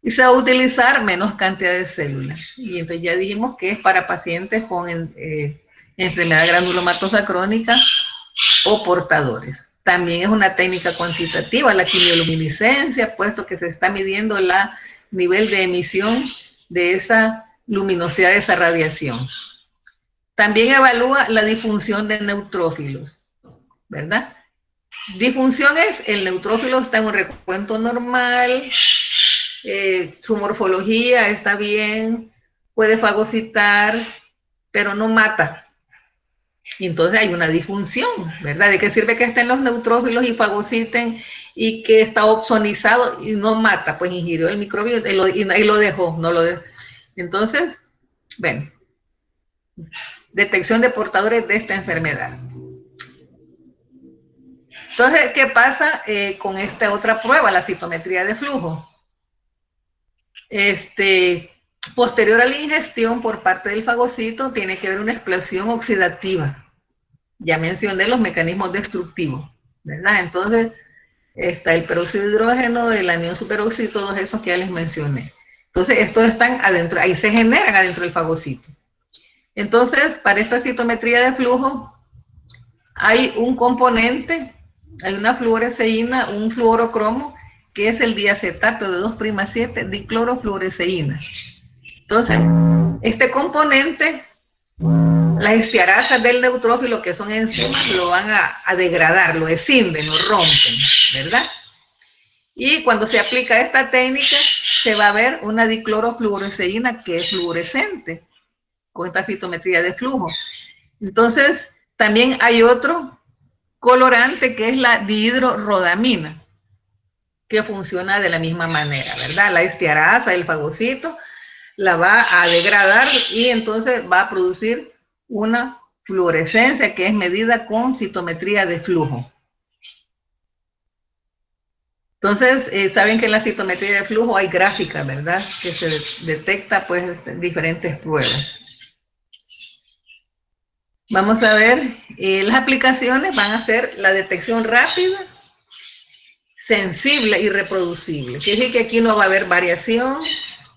Y se va a utilizar menos cantidad de células. Y entonces ya dijimos que es para pacientes con enfermedad granulomatosa crónica o portadores. También es una técnica cuantitativa, la quimioluminiscencia, puesto que se está midiendo el nivel de emisión de esa luminosidad, de esa radiación. También evalúa la disfunción de neutrófilos, ¿verdad? Disfunción es el neutrófilo está en un recuento normal, su morfología está bien, puede fagocitar, pero no mata. Y entonces hay una disfunción, ¿verdad? ¿De qué sirve que estén los neutrófilos y fagociten y que está opsonizado y no mata? Pues ingirió el microbio y lo dejó, no lo dejó. Entonces, bueno, detección de portadores de esta enfermedad. Entonces, ¿qué pasa con esta otra prueba, la citometría de flujo? Posterior a la ingestión por parte del fagocito, tiene que haber una explosión oxidativa. Ya mencioné los mecanismos destructivos, ¿verdad? Entonces, está el peróxido de hidrógeno, el anión superóxido, todos esos que ya les mencioné. Entonces, estos están adentro, ahí se generan adentro del fagocito. Entonces, para esta citometría de flujo, hay un componente, hay una fluoresceína, un fluorocromo, que es el diacetato de 2'7 diclorofluoresceína. Entonces, este componente, las estearasas del neutrófilo, que son enzimas, lo van a degradar, lo escinden, lo rompen, ¿verdad? Y cuando se aplica esta técnica, se va a ver una diclorofluoresceína que es fluorescente, con esta citometría de flujo. Entonces, también hay otro colorante que es la dihidrorodamina, que funciona de la misma manera, ¿verdad? La estearasa, el fagocito, la va a degradar y entonces va a producir una fluorescencia que es medida con citometría de flujo. Entonces, saben que en la citometría de flujo hay gráficas, ¿verdad? Que se detecta pues diferentes pruebas. Vamos a ver, las aplicaciones van a ser la detección rápida, sensible y reproducible. Quiere decir que aquí no va a haber variación,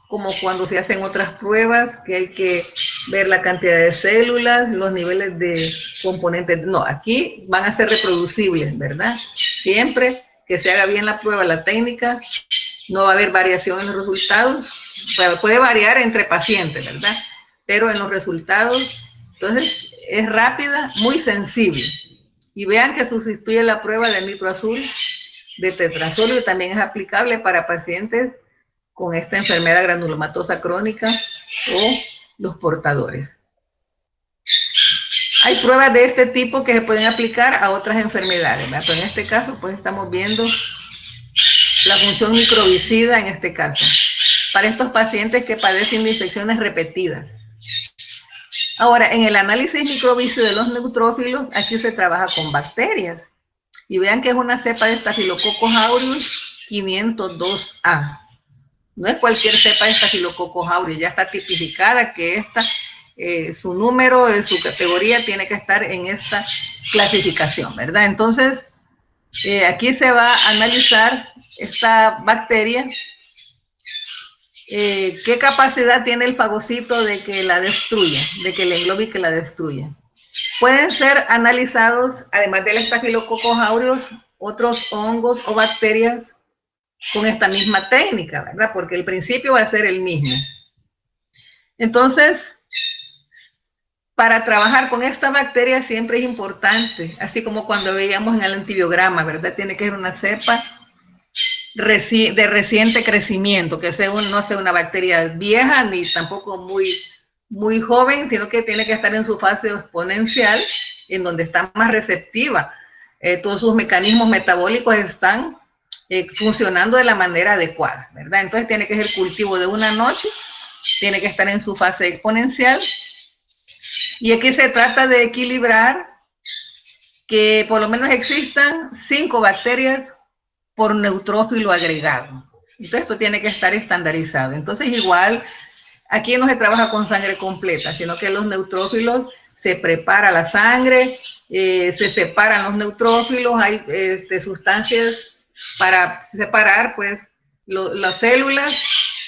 como cuando se hacen otras pruebas, que hay que ver la cantidad de células, los niveles de componentes. No, aquí van a ser reproducibles, ¿verdad? Siempre que se haga bien la prueba, la técnica, no va a haber variación en los resultados. Puede variar entre pacientes, ¿verdad? Pero en los resultados, entonces, es rápida, muy sensible. Y vean que sustituye la prueba de nitroazul de tetrazolio y también es aplicable para pacientes con esta enfermedad granulomatosa crónica o los portadores. Hay pruebas de este tipo que se pueden aplicar a otras enfermedades, ¿verdad? Pero en este caso, pues estamos viendo la función microbicida en este caso, para estos pacientes que padecen de infecciones repetidas. Ahora, en el análisis microbicida de los neutrófilos, aquí se trabaja con bacterias. Y vean que es una cepa de Staphylococcus aureus 502A. No es cualquier cepa de Staphylococcus aureus, ya está tipificada que esta, su número, su categoría tiene que estar en esta clasificación, ¿verdad? Entonces, aquí se va a analizar esta bacteria, qué capacidad tiene el fagocito de que la destruya, de que la englobe y que la destruya. Pueden ser analizados, además del Staphylococcus aureus, otros hongos o bacterias con esta misma técnica, ¿verdad? Porque el principio va a ser el mismo. Entonces, para trabajar con esta bacteria siempre es importante, así como cuando veíamos en el antibiograma, ¿verdad? Tiene que ser una cepa de reciente crecimiento, que no sea una bacteria vieja ni tampoco muy joven, sino que tiene que estar en su fase exponencial, en donde está más receptiva. Todos sus mecanismos metabólicos están funcionando de la manera adecuada, ¿verdad? Entonces tiene que ser cultivo de una noche, tiene que estar en su fase exponencial. Y aquí se trata de equilibrar que por lo menos existan 5 bacterias por neutrófilo agregado. Entonces esto tiene que estar estandarizado. Entonces igual, aquí no se trabaja con sangre completa, sino que los neutrófilos, se prepara la sangre, se separan los neutrófilos, hay sustancias para separar pues las células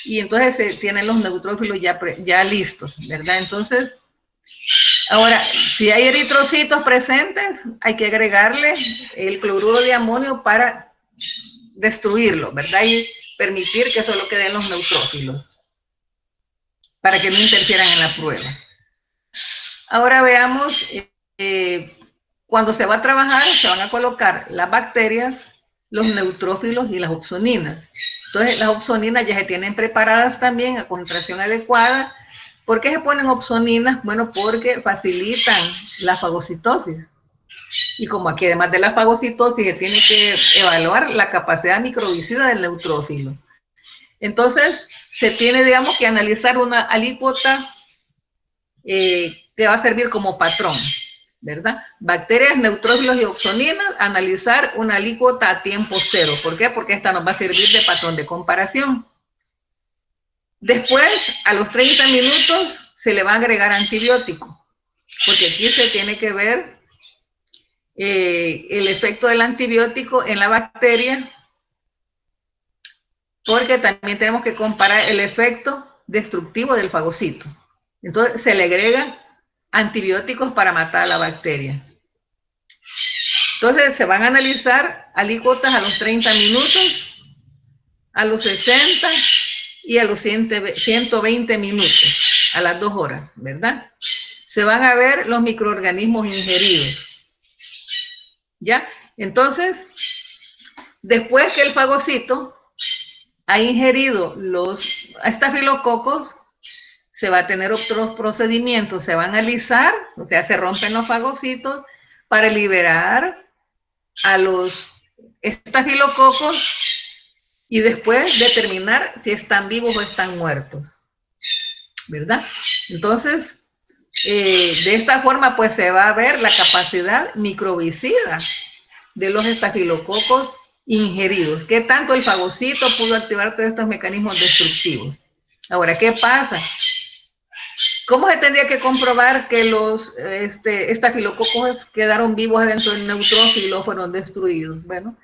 y entonces se tienen los neutrófilos ya listos, ¿verdad? Entonces, ahora, si hay eritrocitos presentes, hay que agregarle el cloruro de amonio para destruirlo, ¿verdad? Y permitir que solo queden los neutrófilos para que no interfieran en la prueba. Ahora veamos, cuando se va a trabajar, se van a colocar las bacterias, los neutrófilos y las opsoninas. Entonces, las opsoninas ya se tienen preparadas también a concentración adecuada. ¿Por qué se ponen opsoninas? Bueno, porque facilitan la fagocitosis. Y como aquí, además de la fagocitosis, se tiene que evaluar la capacidad microbicida del neutrófilo. Entonces, se tiene, digamos, que analizar una alícuota que va a servir como patrón, ¿verdad? Bacterias, neutrófilos y opsoninas, analizar una alícuota a tiempo cero. ¿Por qué? Porque esta nos va a servir de patrón de comparación. Después, a los 30 minutos, se le va a agregar antibiótico, porque aquí se tiene que ver el efecto del antibiótico en la bacteria, porque también tenemos que comparar el efecto destructivo del fagocito. Entonces, se le agregan antibióticos para matar a la bacteria. Entonces, se van a analizar alícuotas a los 30 minutos, a los 60 y a los 120 minutos, a las 2 horas, ¿verdad? Se van a ver los microorganismos ingeridos. ¿Ya? Entonces, después que el fagocito ha ingerido los estafilococos, se va a tener otros procedimientos, se van a alisar, o sea, se rompen los fagocitos para liberar a los estafilococos y después determinar si están vivos o están muertos, ¿verdad? Entonces, de esta forma, pues se va a ver la capacidad microbicida de los estafilococos ingeridos. ¿Qué tanto el fagocito pudo activar todos estos mecanismos destructivos? Ahora, ¿qué pasa? ¿Cómo se tendría que comprobar que los estafilococos quedaron vivos dentro del neutrófilo o fueron destruidos? Bueno,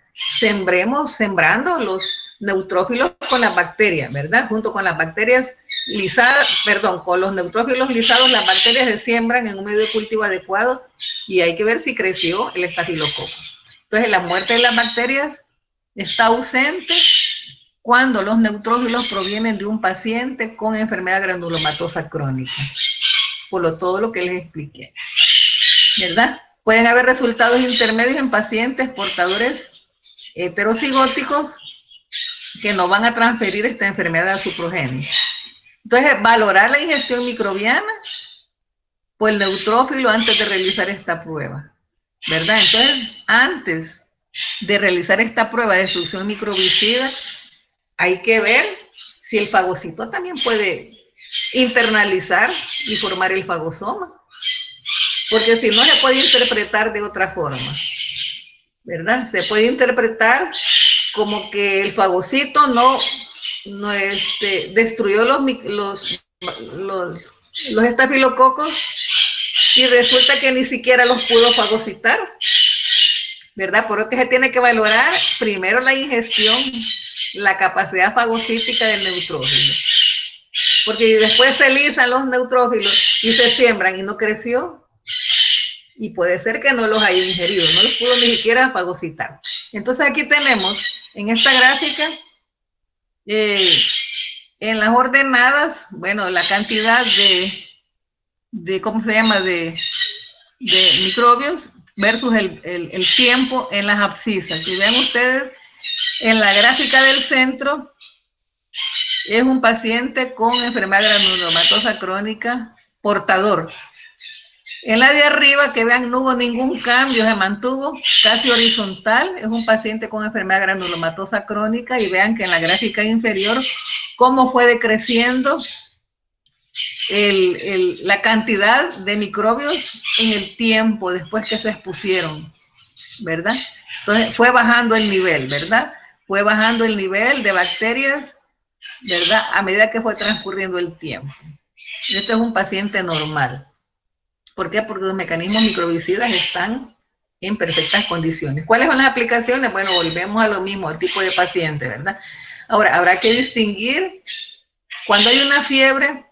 sembrando los neutrófilos con las bacterias, ¿verdad? Junto con las bacterias lisadas, perdón, con los neutrófilos lisados, las bacterias se siembran en un medio de cultivo adecuado y hay que ver si creció el estafilococo. Entonces, la muerte de las bacterias está ausente cuando los neutrófilos provienen de un paciente con enfermedad granulomatosa crónica, por todo lo que les expliqué, ¿verdad? Pueden haber resultados intermedios en pacientes portadores heterocigóticos que no van a transferir esta enfermedad a su progenie. Entonces, valorar la ingestión microbiana por el neutrófilo antes de realizar esta prueba, ¿verdad? Entonces, antes de realizar esta prueba de destrucción microbicida, hay que ver si el fagocito también puede internalizar y formar el fagosoma, porque si no se puede interpretar de otra forma, ¿verdad? Se puede interpretar como que el fagocito no destruyó los estafilococos y resulta que ni siquiera los pudo fagocitar, ¿verdad? Por lo que se tiene que valorar primero la ingestión, la capacidad fagocítica del neutrófilo. Porque después se lisan los neutrófilos y se siembran y no creció. Y puede ser que no los haya ingerido, no los pudo ni siquiera fagocitar. Entonces aquí tenemos en esta gráfica, en las ordenadas, bueno, la cantidad ¿cómo se llama? De microbios versus el tiempo en las abscisas. Si ven ustedes, en la gráfica del centro, es un paciente con enfermedad granulomatosa crónica portador. En la de arriba, que vean, no hubo ningún cambio, se mantuvo casi horizontal. Es un paciente con enfermedad granulomatosa crónica y vean que en la gráfica inferior, cómo fue decreciendo la cantidad de microbios en el tiempo después que se expusieron, ¿verdad? Entonces fue bajando el nivel, ¿verdad? Fue bajando el nivel de bacterias, ¿verdad? A medida que fue transcurriendo el tiempo. Este es un paciente normal. ¿Por qué? Porque los mecanismos microbicidas están en perfectas condiciones. ¿Cuáles son las aplicaciones? Bueno, volvemos a lo mismo, al tipo de paciente, ¿verdad? Ahora, habrá que distinguir cuando hay una fiebre,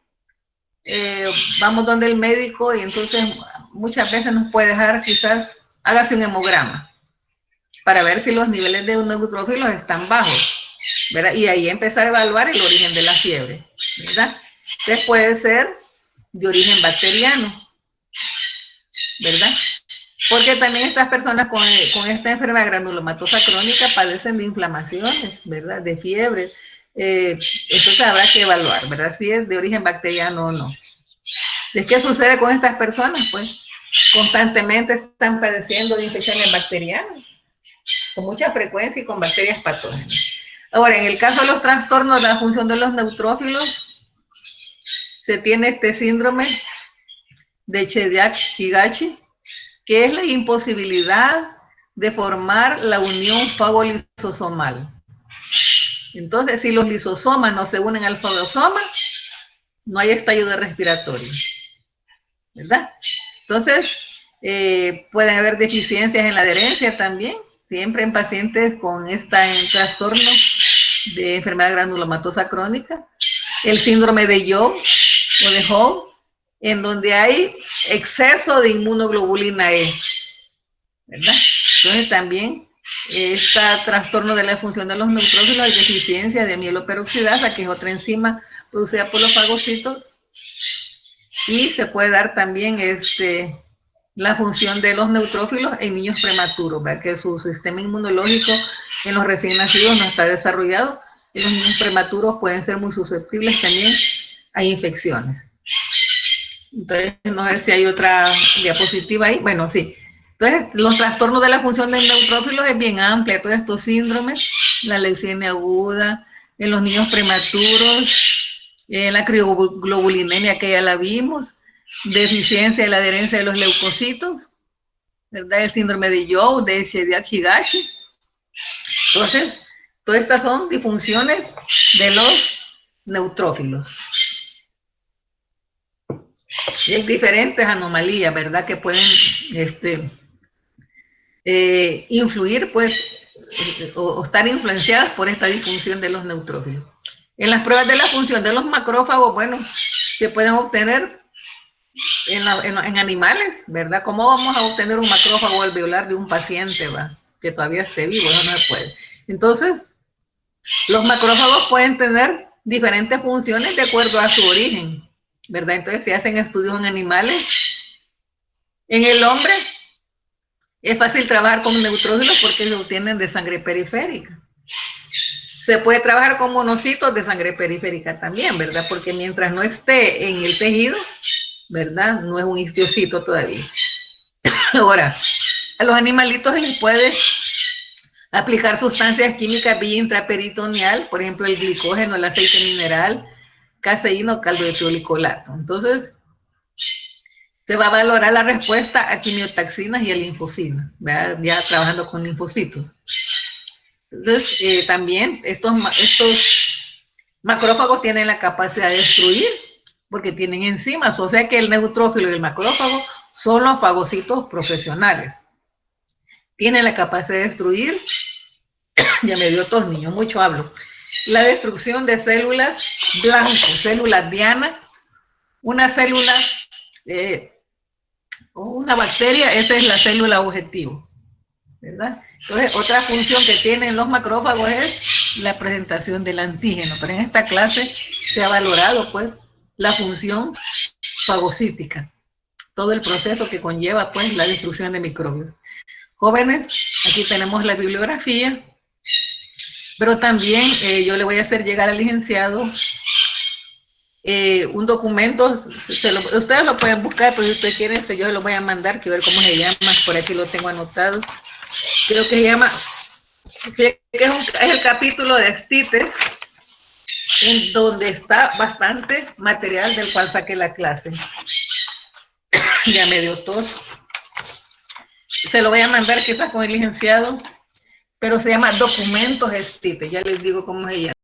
vamos donde el médico y entonces muchas veces nos puede dejar, quizás, hágase un hemograma para ver si los niveles de neutrófilos están bajos, ¿verdad? Y ahí empezar a evaluar el origen de la fiebre, ¿verdad? Entonces puede ser de origen bacteriano. ¿verdad? Porque también estas personas con esta enfermedad granulomatosa crónica padecen de inflamaciones, ¿verdad? De fiebre. Entonces habrá que evaluar, ¿verdad? Si es de origen bacteriano o no. ¿Qué sucede con estas personas? Pues constantemente están padeciendo de infecciones bacterianas, con mucha frecuencia y con bacterias patógenas. Ahora, en el caso de los trastornos de la función de los neutrófilos, se tiene este síndrome de Chidiac-Higachi, que es la imposibilidad de formar la unión fagolisosomal. Entonces, si los lisosomas no se unen al fagosoma, no hay estallido respiratorio, ¿verdad? Entonces, pueden haber deficiencias en la adherencia también, siempre en pacientes con trastorno de enfermedad granulomatosa crónica. El síndrome de Joe o de Howe, en donde hay exceso de inmunoglobulina E, ¿verdad? Entonces también este trastorno de la función de los neutrófilos hay deficiencia de mieloperoxidasa, que es otra enzima producida por los fagocitos, y se puede dar también la función de los neutrófilos en niños prematuros, ¿verdad? Que su sistema inmunológico en los recién nacidos no está desarrollado, y los niños prematuros pueden ser muy susceptibles también a infecciones. Entonces, no sé si hay otra diapositiva ahí. Bueno, sí. Entonces, los trastornos de la función del neutrófilo es bien amplia, todos estos síndromes, la leucemia aguda, en los niños prematuros, la crioglobulinemia que ya la vimos, deficiencia de la adherencia de los leucocitos, ¿verdad? El síndrome de Joe, de Chidiac-Higachi. Entonces, todas estas son disfunciones de los neutrófilos. Y hay diferentes anomalías, ¿verdad? Que pueden influir, pues, o estar influenciadas por esta disfunción de los neutrófilos. En las pruebas de la función de los macrófagos, bueno, se pueden obtener en animales, ¿verdad? ¿Cómo vamos a obtener un macrófago alveolar de un paciente, va? Que todavía esté vivo? Eso no se puede. Entonces, los macrófagos pueden tener diferentes funciones de acuerdo a su origen, ¿verdad? Entonces, se hacen estudios en animales. En el hombre es fácil trabajar con neutrófilos porque se obtienen de sangre periférica. Se puede trabajar con monocitos de sangre periférica también, ¿verdad? Porque mientras no esté en el tejido, ¿verdad? No es un histiocito todavía. Ahora, a los animalitos se les puede aplicar sustancias químicas vía intraperitoneal, por ejemplo, el glicógeno, el aceite mineral, caseína o caldo de tiolicolato. Entonces, se va a valorar la respuesta a quimiotaxinas y a linfocinas, ¿verdad? Ya trabajando con linfocitos. Entonces, también estos macrófagos tienen la capacidad de destruir porque tienen enzimas, o sea que el neutrófilo y el macrófago son los fagocitos profesionales. Tienen la capacidad de destruir, ya me dio tos, niño, mucho hablo, la destrucción de células blancas, células dianas, una célula o una bacteria, esa es la célula objetivo, ¿verdad? Entonces, otra función que tienen los macrófagos es la presentación del antígeno, pero en esta clase se ha valorado, pues, la función fagocítica, todo el proceso que conlleva, pues, la destrucción de microbios. Jóvenes, aquí tenemos la bibliografía, pero también yo le voy a hacer llegar al licenciado un documento, ustedes lo pueden buscar, pero si ustedes quieren, yo lo voy a mandar, que ver cómo se llama, por aquí lo tengo anotado. Creo que se llama, que es el capítulo de ascites, en donde está bastante material del cual saqué la clase. Ya me dio tos. Se lo voy a mandar quizás con el licenciado, pero se llama Documentos ascites, ya les digo cómo se llama.